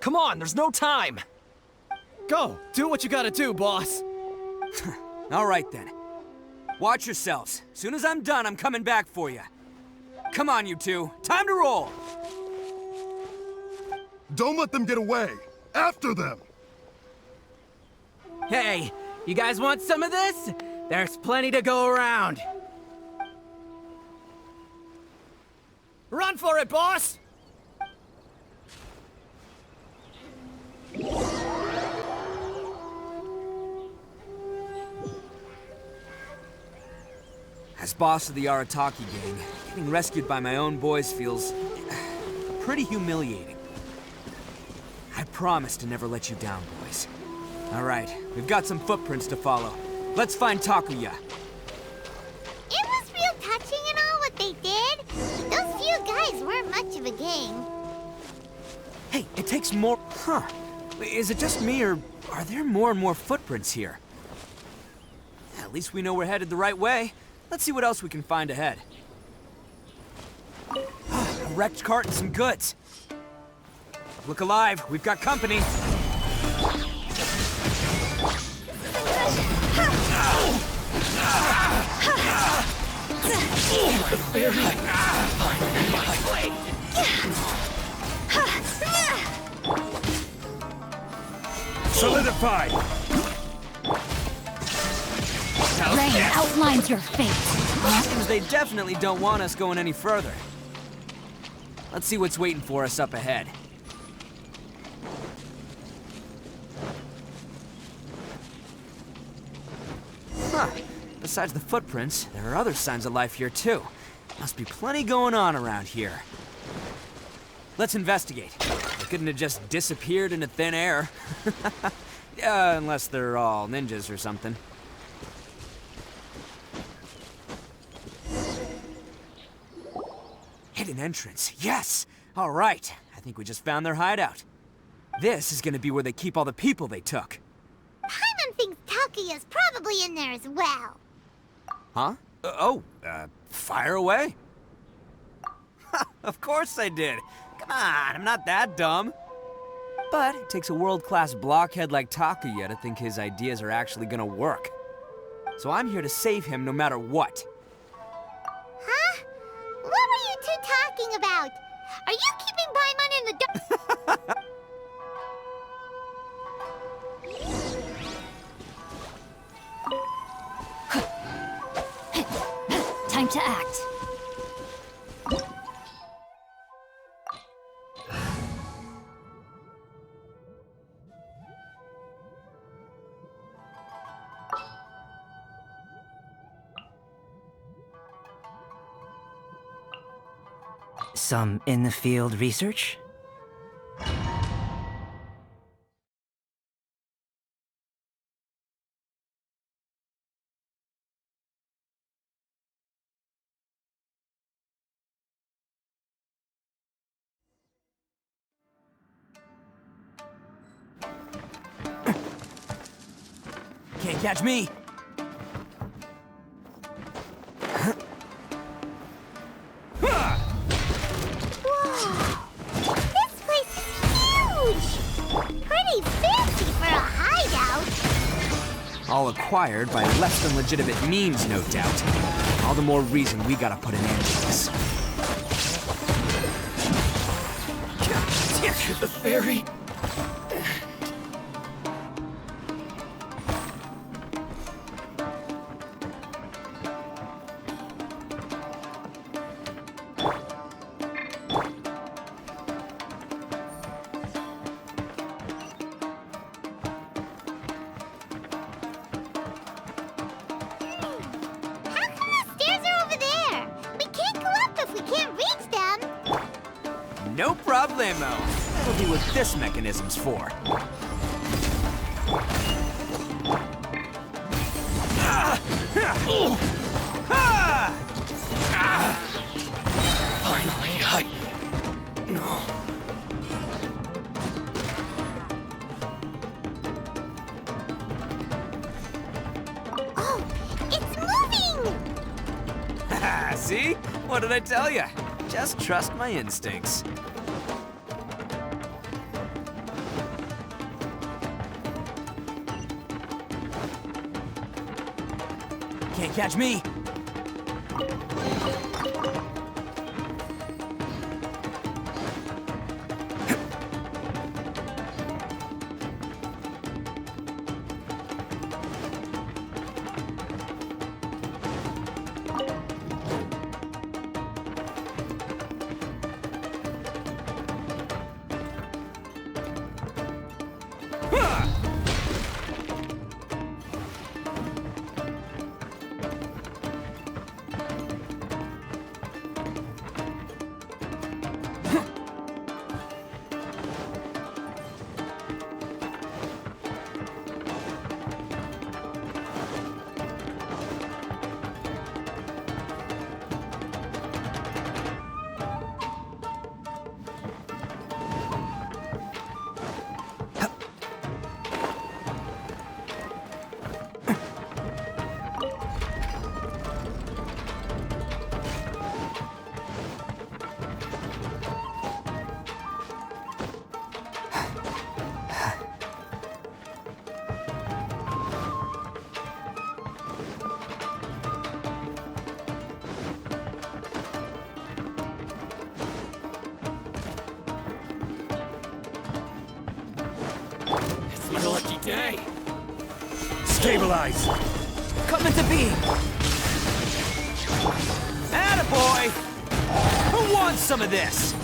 Speaker 10: Come on, there's no time.
Speaker 11: Go, do what you gotta do, boss.
Speaker 6: All right then. Watch yourselves. Soon as I'm done, I'm coming back for you. Come on, you two. Time to roll!
Speaker 9: Don't let them get away. After them.
Speaker 6: Hey, you guys want some of this? There's plenty to go around.
Speaker 11: Run for it, boss!
Speaker 6: As boss of the Arataki gang, getting rescued by my own boys feels pretty humiliating. I promise to never let you down, boys. All right, we've got some footprints to follow. Let's find Takuya.
Speaker 1: It was real touching and all what they did. But those few guys weren't much of a gang.
Speaker 6: Hey, it takes more... Huh. Is it just me, or are there more and more footprints here? At least we know we're headed the right way. Let's see what else we can find ahead. A wrecked cart and some goods. Look alive, we've got company.
Speaker 7: Solidified!
Speaker 5: Rain outlines your fate.
Speaker 6: Seems they definitely don't want us going any further. Let's see what's waiting for us up ahead. Huh. Besides the footprints, there are other signs of life here too. Must be plenty going on around here. Let's investigate. They couldn't have just disappeared into thin air. Unless they're all ninjas or something. Hidden entrance, yes! All right, I think we just found their hideout. This is gonna be where they keep all the people they took.
Speaker 1: Paimon thinks Takuya's probably in there as well.
Speaker 6: Huh? Fire away? Of course I did. Come on, I'm not that dumb. But it takes a world-class blockhead like Takuya to think his ideas are actually gonna work. So I'm here to save him no matter what.
Speaker 1: Huh? What were you two talking about? Are you keeping Paimon in the dark?
Speaker 5: Time to act.
Speaker 12: Some in-the-field research?
Speaker 6: Can't catch me.
Speaker 1: This place is huge! Pretty fancy for a hideout.
Speaker 6: All acquired by less than legitimate means, no doubt. All the more reason we gotta put an end to this.
Speaker 10: Get to the ferry.
Speaker 1: How come the stairs are over there? We can't go up if
Speaker 6: No problemo. That'll be what this mechanism's for.
Speaker 7: Finally, No.
Speaker 1: Oh, it's moving!
Speaker 6: See? What did I tell you? Just trust my instincts. Can't catch me.
Speaker 7: My lucky day.
Speaker 6: Stabilize. Coming to beam. Attaboy! Who wants some of this?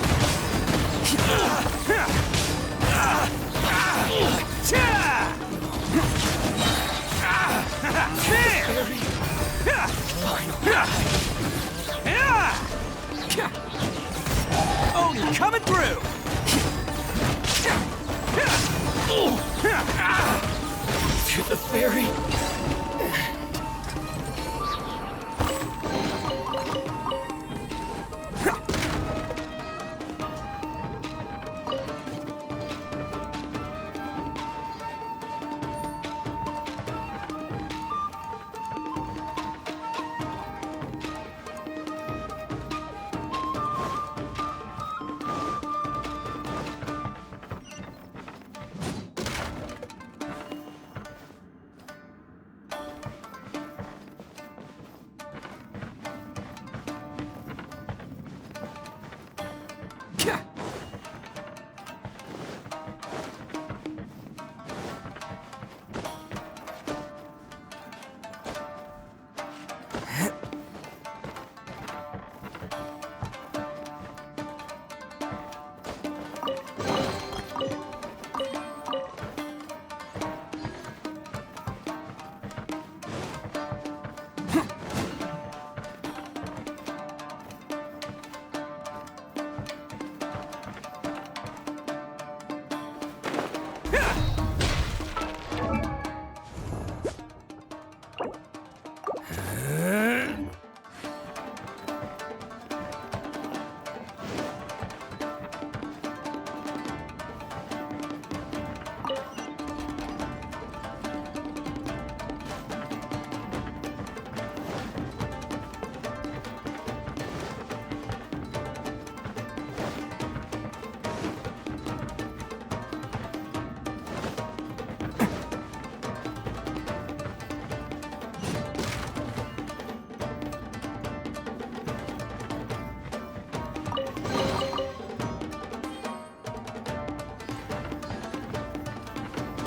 Speaker 6: Oni coming through!
Speaker 7: To the ferry.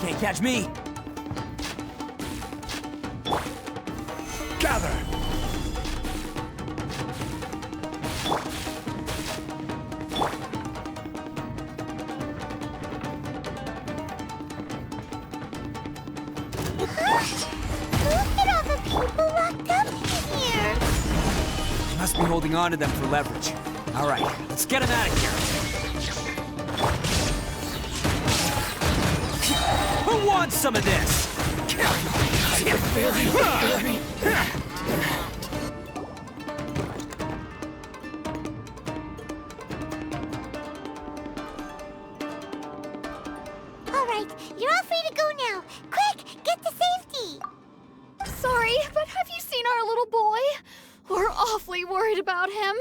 Speaker 6: Can't catch me. Gather.
Speaker 1: Look at all the people locked up in here.
Speaker 6: Must be holding on to them for leverage. All right, let's get them out of here. Who wants some of this?
Speaker 1: All right, you're all free to go now. Quick, get to safety.
Speaker 5: Sorry, but have you seen our little boy? We're awfully worried about him.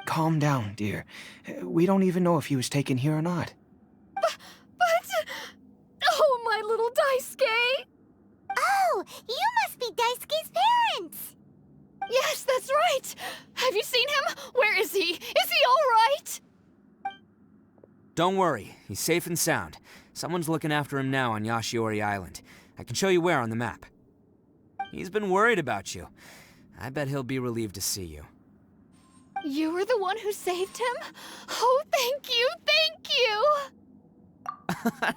Speaker 13: Calm down, dear. We don't even know if he was taken here or not.
Speaker 5: But... Oh, my little Daisuke!
Speaker 1: Oh, you must be Daisuke's parents.
Speaker 5: Yes, that's right! Have you seen him? Where is he? Is he all right?
Speaker 6: Don't worry, he's safe and sound. Someone's looking after him now on Yashiori Island. I can show you where on the map. He's been worried about you. I bet he'll be relieved to see you.
Speaker 5: You were the one who saved him? Oh, thank you, thank you!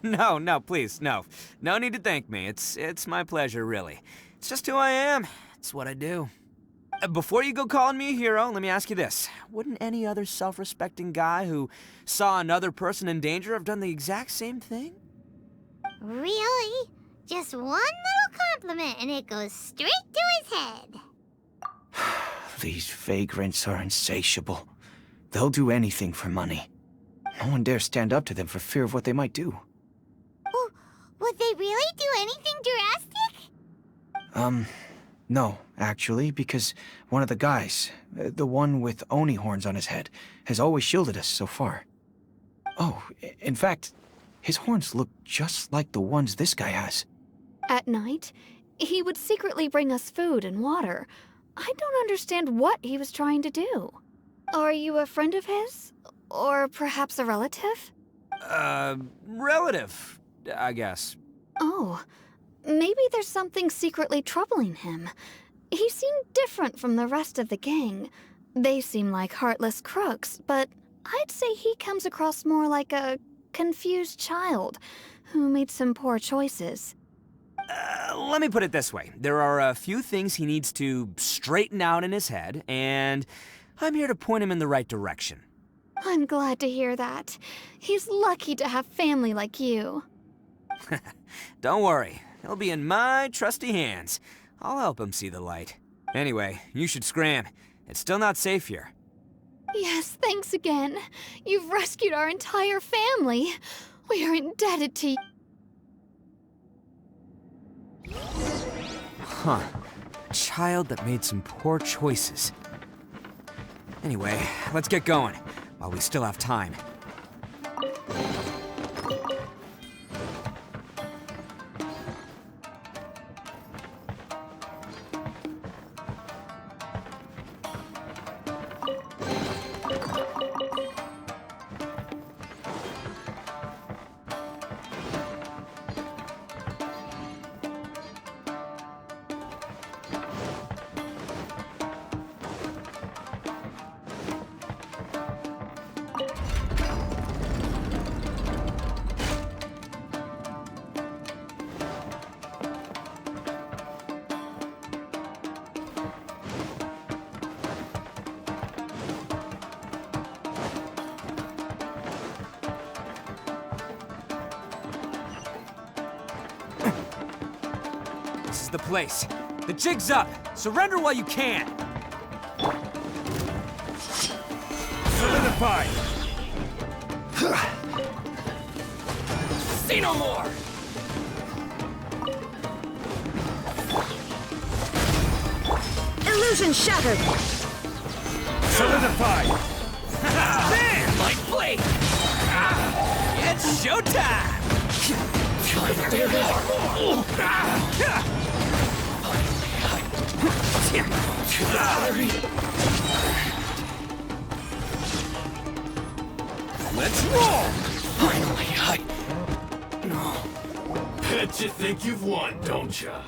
Speaker 6: No, please, no. No need to thank me. It's my pleasure, really. It's just who I am. It's what I do. Before you go calling me a hero, let me ask you this. Wouldn't any other self-respecting guy who saw another person in danger have done the exact same thing?
Speaker 1: Really? Just one little compliment and it goes straight to his head.
Speaker 13: These vagrants are insatiable. They'll do anything for money. No one dares stand up to them for fear of what they might do.
Speaker 1: Oh, would they really do anything drastic?
Speaker 13: No, actually, because one of the guys, the one with Oni horns on his head, has always shielded us so far. Oh, in fact, his horns look just like the ones this guy has.
Speaker 5: At night, he would secretly bring us food and water. I don't understand what he was trying to do. Are you a friend of his? Or perhaps a relative?
Speaker 6: Relative, I guess.
Speaker 5: Oh, maybe there's something secretly troubling him. He seemed different from the rest of the gang. They seem like heartless crooks, but I'd say he comes across more like a confused child who made some poor choices.
Speaker 6: Let me put it this way. There are a few things he needs to straighten out in his head, and I'm here to point him in the right direction.
Speaker 5: I'm glad to hear that. He's lucky to have family like you.
Speaker 6: Don't worry. He'll be in my trusty hands. I'll help him see the light. Anyway, you should scram. It's still not safe here.
Speaker 5: Yes, thanks again. You've rescued our entire family. We are indebted to you.
Speaker 6: Huh. A child that made some poor choices. Anyway, let's get going, while we still have time. This is the place. The jig's up. Surrender while you can.
Speaker 7: Solidify!
Speaker 10: See no more!
Speaker 14: Illusion shattered!
Speaker 7: Solidify!
Speaker 10: Man, like blade!
Speaker 6: It's showtime!
Speaker 10: Let's roll! Finally,
Speaker 7: Bet you think you've won, don't ya?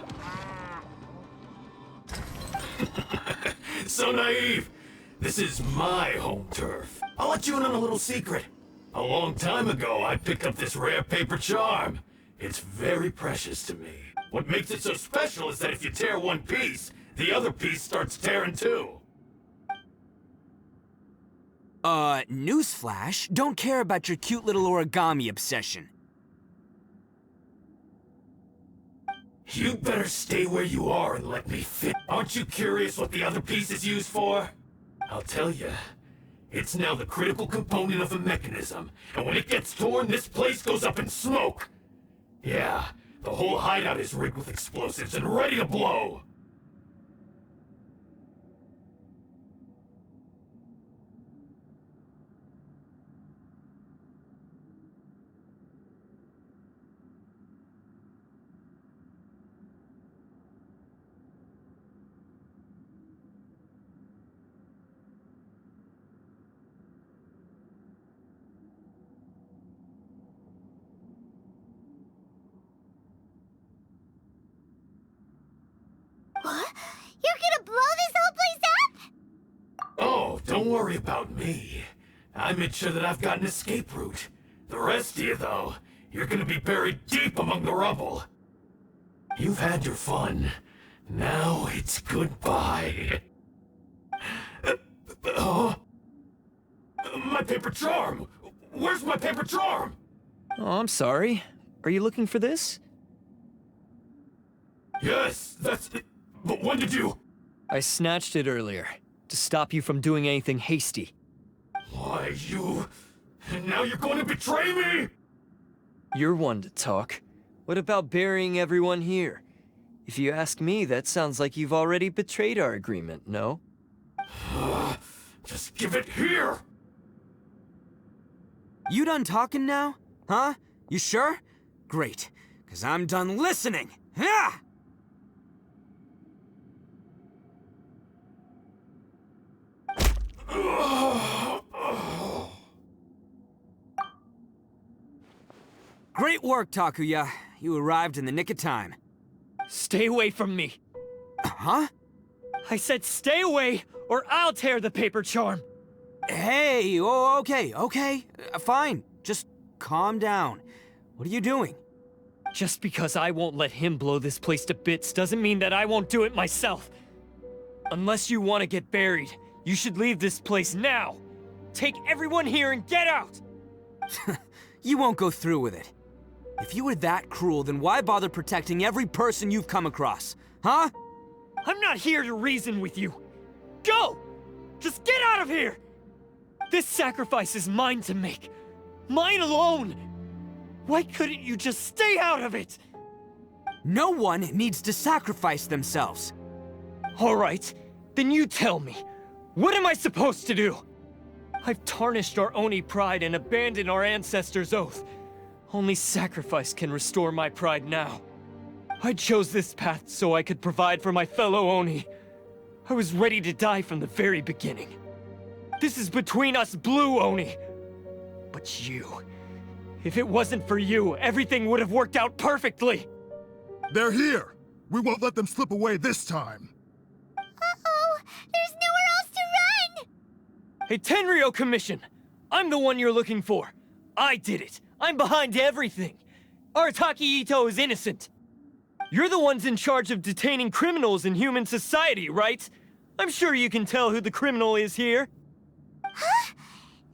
Speaker 7: So naive. This is my home turf. I'll let you in on a little secret. A long time ago, I picked up this rare paper charm. It's very precious to me. What makes it so special is that if you tear one piece, the other piece starts tearing too.
Speaker 6: Newsflash, don't care about your cute little origami obsession.
Speaker 14: You better stay where you are and let me fit. Aren't you curious what the other piece is used for? I'll tell you. It's now the critical component of a mechanism, and when it gets torn, this place goes up in smoke. Yeah, the whole hideout is rigged with explosives and ready to blow.
Speaker 1: What? You're gonna blow this whole place up?
Speaker 14: Oh, don't worry about me. I made sure that I've got an escape route. The rest of you, though, you're gonna be buried deep among the rubble. You've had your fun. Now it's goodbye. My paper charm! Where's my paper charm?
Speaker 8: Oh, I'm sorry. Are you looking for this?
Speaker 14: Yes, that's it. But when did you...
Speaker 8: I snatched it earlier, to stop you from doing anything hasty.
Speaker 14: Why, you... And now you're going to betray me?
Speaker 8: You're one to talk. What about burying everyone here? If you ask me, that sounds like you've already betrayed our agreement, no?
Speaker 14: Just give it here!
Speaker 6: You done talking now? Huh? You sure? Great, because I'm done listening! Yeah! Great work, Takuya. You arrived in the nick of time.
Speaker 8: Stay away from me.
Speaker 6: Huh?
Speaker 8: I said stay away, or I'll tear the paper charm.
Speaker 6: Hey, oh, okay. Fine. Just calm down. What are you doing?
Speaker 8: Just because I won't let him blow this place to bits doesn't mean that I won't do it myself. Unless you want to get buried, you should leave this place now. Take everyone here and get out!
Speaker 6: You won't go through with it. If you were that cruel, then why bother protecting every person you've come across? Huh?
Speaker 8: I'm not here to reason with you. Go! Just get out of here! This sacrifice is mine to make. Mine alone! Why couldn't you just stay out of it?
Speaker 6: No one needs to sacrifice themselves.
Speaker 8: All right, then you tell me. What am I supposed to do? I've tarnished our Oni pride and abandoned our ancestors' oath. Only sacrifice can restore my pride now. I chose this path so I could provide for my fellow Oni. I was ready to die from the very beginning. This is between us Blue Oni. But you... If it wasn't for you, everything would have worked out perfectly!
Speaker 9: They're here! We won't let them slip away this time!
Speaker 1: Uh-oh! There's nowhere else to run!
Speaker 8: Hey, Tenryo Commission! I'm the one you're looking for. I did it. I'm behind everything. Arataki Itto is innocent. You're the ones in charge of detaining criminals in human society, right? I'm sure you can tell who the criminal is here.
Speaker 1: Huh?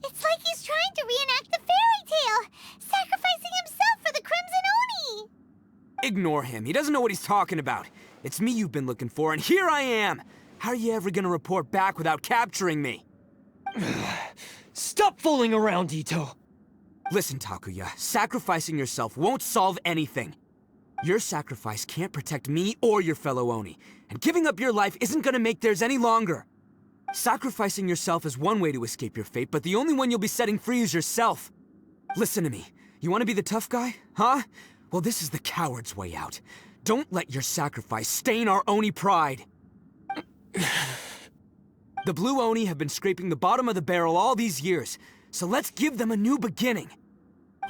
Speaker 1: It's like he's trying to reenact the fairy tale, sacrificing himself for the Crimson Oni!
Speaker 6: Ignore him. He doesn't know what he's talking about. It's me you've been looking for, and here I am! How are you ever gonna report back without capturing me?
Speaker 8: Stop fooling around, Itto!
Speaker 6: Listen, Takuya, sacrificing yourself won't solve anything. Your sacrifice can't protect me or your fellow Oni, and giving up your life isn't gonna make theirs any longer. Sacrificing yourself is one way to escape your fate, but the only one you'll be setting free is yourself. Listen to me. You want to be the tough guy, huh? Well, this is the coward's way out. Don't let your sacrifice stain our Oni pride. The Blue Oni have been scraping the bottom of the barrel all these years, so let's give them a new beginning.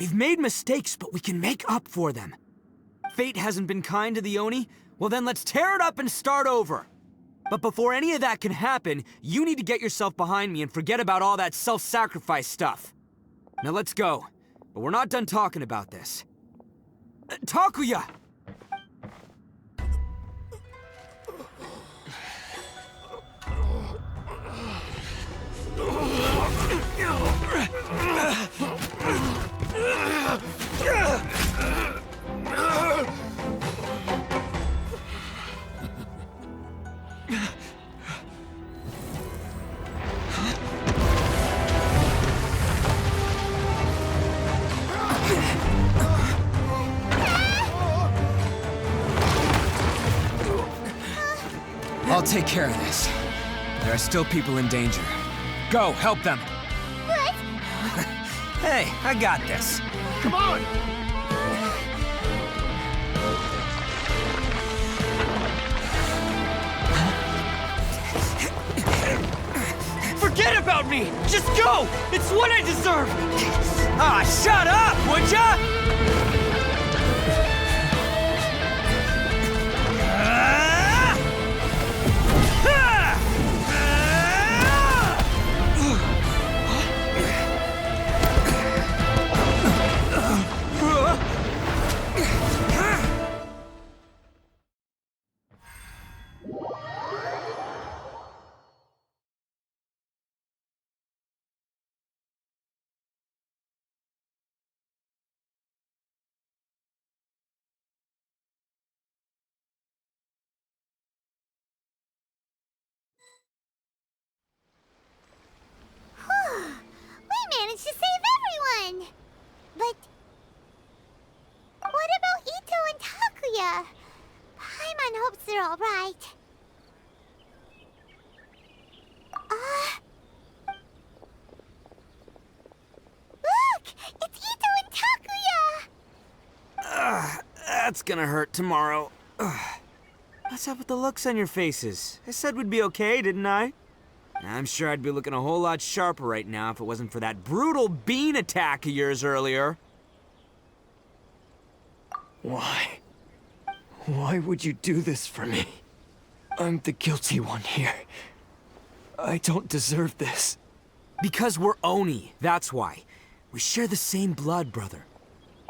Speaker 6: We've made mistakes, but we can make up for them. Fate hasn't been kind to the Oni? Well then let's tear it up and start over. But before any of that can happen, you need to get yourself behind me and forget about all that self-sacrifice stuff. Now let's go. But we're not done talking about this. Takuya! I'll take care of this. There are still people in danger. Go, help them.
Speaker 1: What?
Speaker 6: Hey, I got this.
Speaker 9: Come on!
Speaker 8: Forget about me! Just go! It's what I deserve!
Speaker 6: Ah, shut up, would ya?
Speaker 1: We managed to save everyone! But what about Itto and Takuya? Paimon hopes they're all right. Look! It's Itto and Takuya!
Speaker 6: That's gonna hurt tomorrow. What's up with the looks on your faces? I said we'd be okay, didn't I? I'm sure I'd be looking a whole lot sharper right now if it wasn't for that brutal bean attack of yours earlier.
Speaker 8: Why? Why would you do this for me? I'm the guilty one here. I don't deserve this.
Speaker 6: Because we're Oni, that's why. We share the same blood, brother.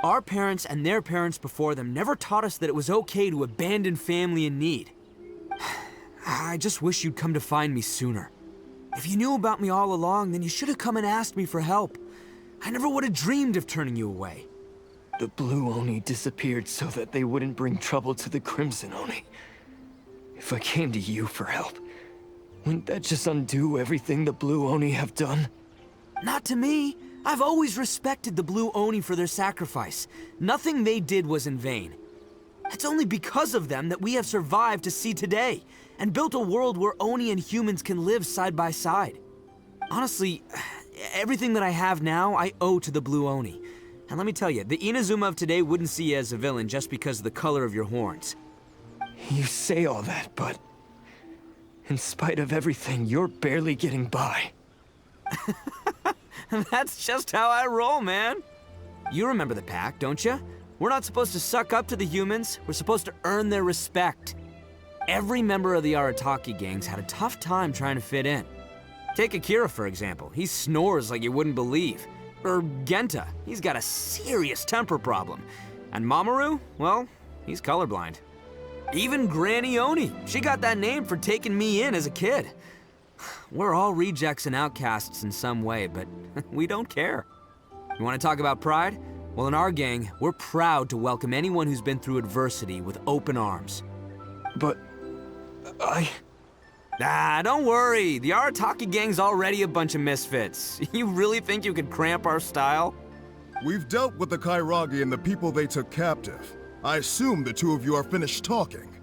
Speaker 6: Our parents and their parents before them never taught us that it was okay to abandon family in need. I just wish you'd come to find me sooner. If you knew about me all along, then you should have come and asked me for help. I never would have dreamed of turning you away.
Speaker 8: The Blue Oni disappeared so that they wouldn't bring trouble to the Crimson Oni. If I came to you for help, wouldn't that just undo everything the Blue Oni have done?
Speaker 6: Not to me. I've always respected the Blue Oni for their sacrifice. Nothing they did was in vain. It's only because of them that we have survived to see today, and built a world where Oni and humans can live side by side. Honestly, everything that I have now, I owe to the Blue Oni. And let me tell you, the Inazuma of today wouldn't see you as a villain just because of the color of your horns.
Speaker 8: You say all that, but in spite of everything, you're barely getting by.
Speaker 6: That's just how I roll, man. You remember the pact, don't you? We're not supposed to suck up to the humans. We're supposed to earn their respect. Every member of the Arataki gangs had a tough time trying to fit in. Take Akira, for example. He snores like you wouldn't believe. Or Genta. He's got a serious temper problem. And Mamoru, well, he's colorblind. Even Granny Oni. She got that name for taking me in as a kid. We're all rejects and outcasts in some way, but we don't care. You want to talk about pride? Well, in our gang, we're proud to welcome anyone who's been through adversity with open arms.
Speaker 8: But
Speaker 6: don't worry. The Arataki gang's already a bunch of misfits. You really think you could cramp our style?
Speaker 9: We've dealt with the Kairagi and the people they took captive. I assume the two of you are finished talking.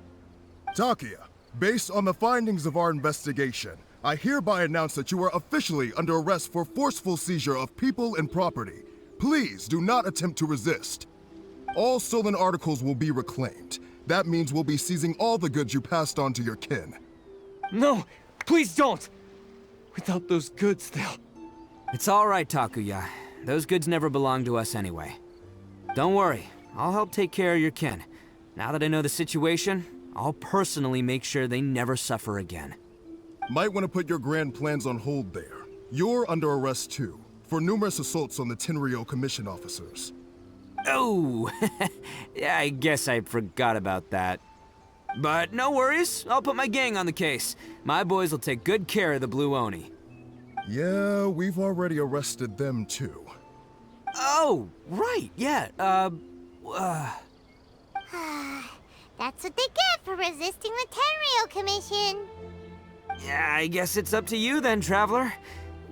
Speaker 9: Takuya, based on the findings of our investigation, I hereby announce that you are officially under arrest for forceful seizure of people and property. Please do not attempt to resist. All stolen articles will be reclaimed. That means we'll be seizing all the goods you passed on to your kin.
Speaker 8: No, please don't! Without those goods, they'll...
Speaker 6: It's all right, Takuya. Those goods never belonged to us anyway. Don't worry, I'll help take care of your kin. Now that I know the situation, I'll personally make sure they never suffer again.
Speaker 9: Might want to put your grand plans on hold there. You're under arrest too, for numerous assaults on the Tenryo Commission officers.
Speaker 6: Oh, yeah, I guess I forgot about that. But no worries, I'll put my gang on the case. My boys will take good care of the Blue Oni.
Speaker 9: Yeah, we've already arrested them too.
Speaker 6: Oh, right, yeah,
Speaker 1: That's what they get for resisting the Tenryo Commission.
Speaker 6: Yeah, I guess it's up to you then, Traveler.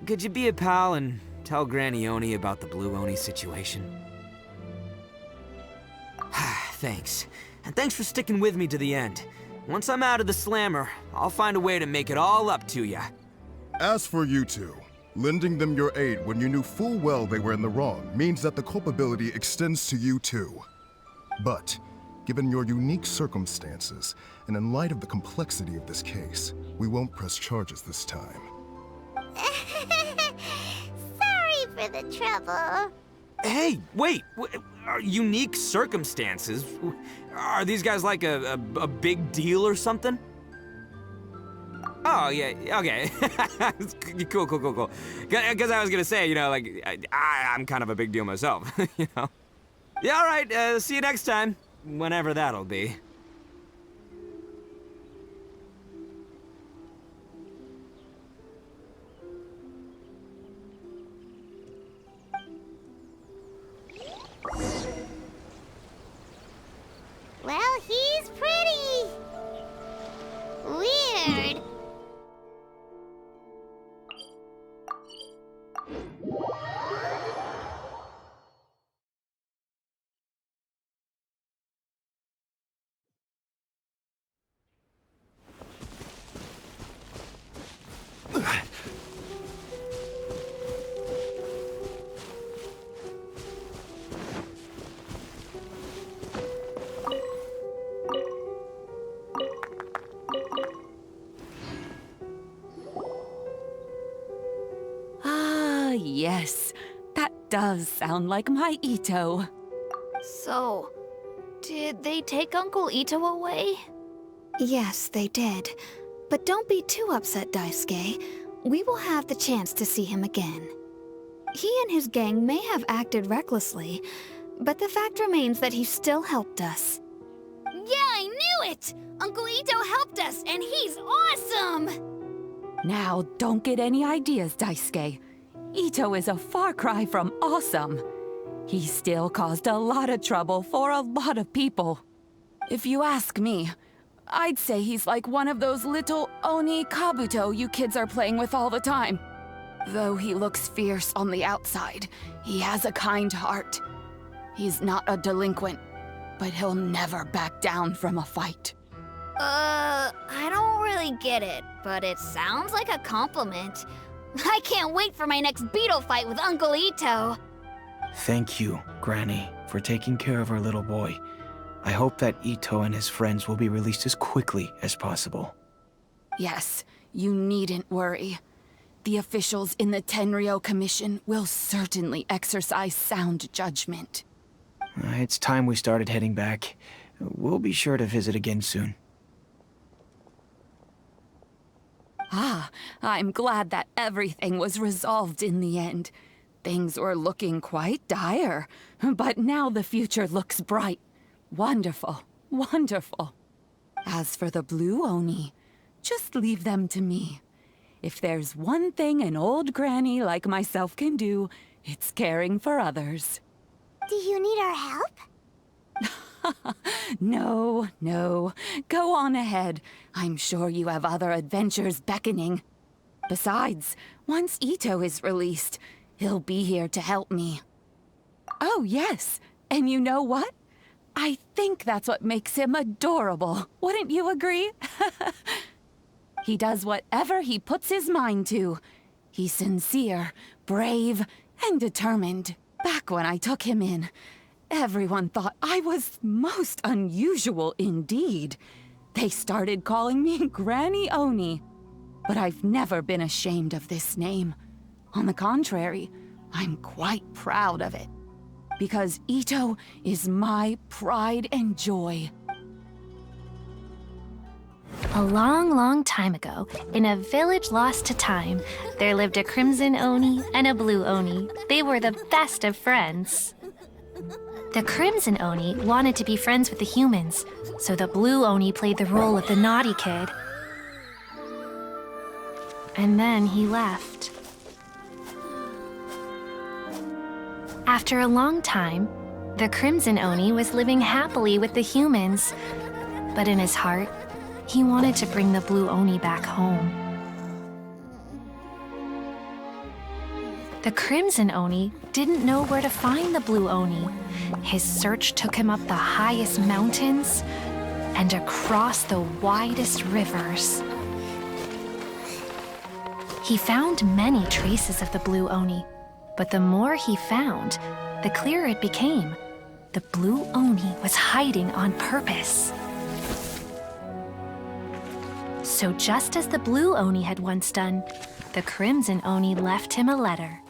Speaker 6: Could you be a pal and tell Granny Oni about the Blue Oni situation? Thanks. And thanks for sticking with me to the end. Once I'm out of the slammer, I'll find a way to make it all up to ya.
Speaker 9: As for you two, lending them your aid when you knew full well they were in the wrong means that the culpability extends to you too. But, given your unique circumstances, and in light of the complexity of this case, we won't press charges this time.
Speaker 1: Sorry for the trouble.
Speaker 6: Hey, wait! Unique circumstances? Are these guys like a big deal or something? Oh, yeah, okay. Cool. Because I was gonna say, you know, like, I'm kind of a big deal myself, you know? Yeah, all right, see you next time. Whenever that'll be.
Speaker 1: Well, he's pretty weird.
Speaker 2: Yes, that does sound like my Itto.
Speaker 5: So, did they take Uncle Itto away? Yes, they did. But don't be too upset, Daisuke. We will have the chance to see him again. He and his gang may have acted recklessly, but the fact remains that he still helped us. Yeah, I knew it! Uncle Itto helped us, and he's awesome!
Speaker 2: Now, don't get any ideas, Daisuke. Itto is a far cry from awesome. He still caused a lot of trouble for a lot of people. If you ask me, I'd say he's like one of those little Oni Kabuto you kids are playing with all the time. Though he looks fierce on the outside, he has a kind heart. He's not a delinquent, but he'll never back down from a fight.
Speaker 5: I don't really get it, but it sounds like a compliment. I can't wait for my next beetle fight with Uncle Itto.
Speaker 13: Thank you, Granny, for taking care of our little boy. I hope that Itto and his friends will be released as quickly as possible.
Speaker 2: Yes, you needn't worry. The officials in the Tenryo Commission will certainly exercise sound judgment.
Speaker 13: It's time we started heading back. We'll be sure to visit again soon.
Speaker 2: Ah, I'm glad that everything was resolved in the end. Things were looking quite dire, but now the future looks bright. Wonderful, wonderful. As for the Blue Oni, just leave them to me. If there's one thing an old granny like myself can do, it's caring for others.
Speaker 1: Do you need our help?
Speaker 2: No. Go on ahead. I'm sure you have other adventures beckoning. Besides, once Itto is released, he'll be here to help me. Oh, yes. And you know what? I think that's what makes him adorable. Wouldn't you agree? He does whatever he puts his mind to. He's sincere, brave, and determined. Back when I took him in, everyone thought I was most unusual indeed. They started calling me Granny Oni. But I've never been ashamed of this name. On the contrary, I'm quite proud of it. Because Itto is my pride and joy.
Speaker 15: A long time ago, in a village lost to time, there lived a Crimson Oni and a Blue Oni. They were the best of friends. The Crimson Oni wanted to be friends with the humans, so the Blue Oni played the role of the naughty kid. And then he left. After a long time, the Crimson Oni was living happily with the humans, but in his heart, he wanted to bring the Blue Oni back home. The Crimson Oni didn't know where to find the Blue Oni. His search took him up the highest mountains and across the widest rivers. He found many traces of the Blue Oni, but the more he found, the clearer it became. The Blue Oni was hiding on purpose. So just as the Blue Oni had once done, the Crimson Oni left him a letter.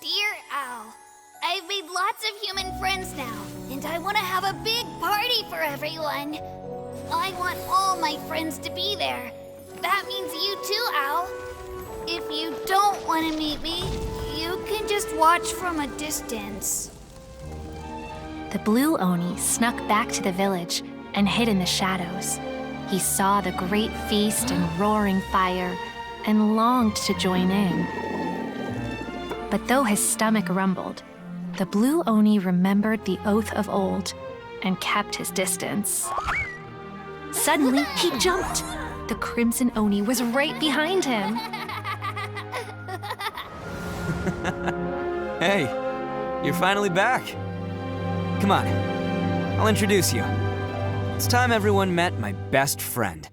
Speaker 5: Dear Al, I've made lots of human friends now, and I want to have a big party for everyone. I want all my friends to be there. That means you too, Al. If you don't want to meet me, you can just watch from a distance.
Speaker 15: The Blue Oni snuck back to the village and hid in the shadows. He saw the great feast and roaring fire and longed to join in. But though his stomach rumbled, the Blue Oni remembered the oath of old and kept his distance. Suddenly, he jumped. The Crimson Oni was right behind him.
Speaker 6: Hey, you're finally back. Come on, I'll introduce you. It's time everyone met my best friend.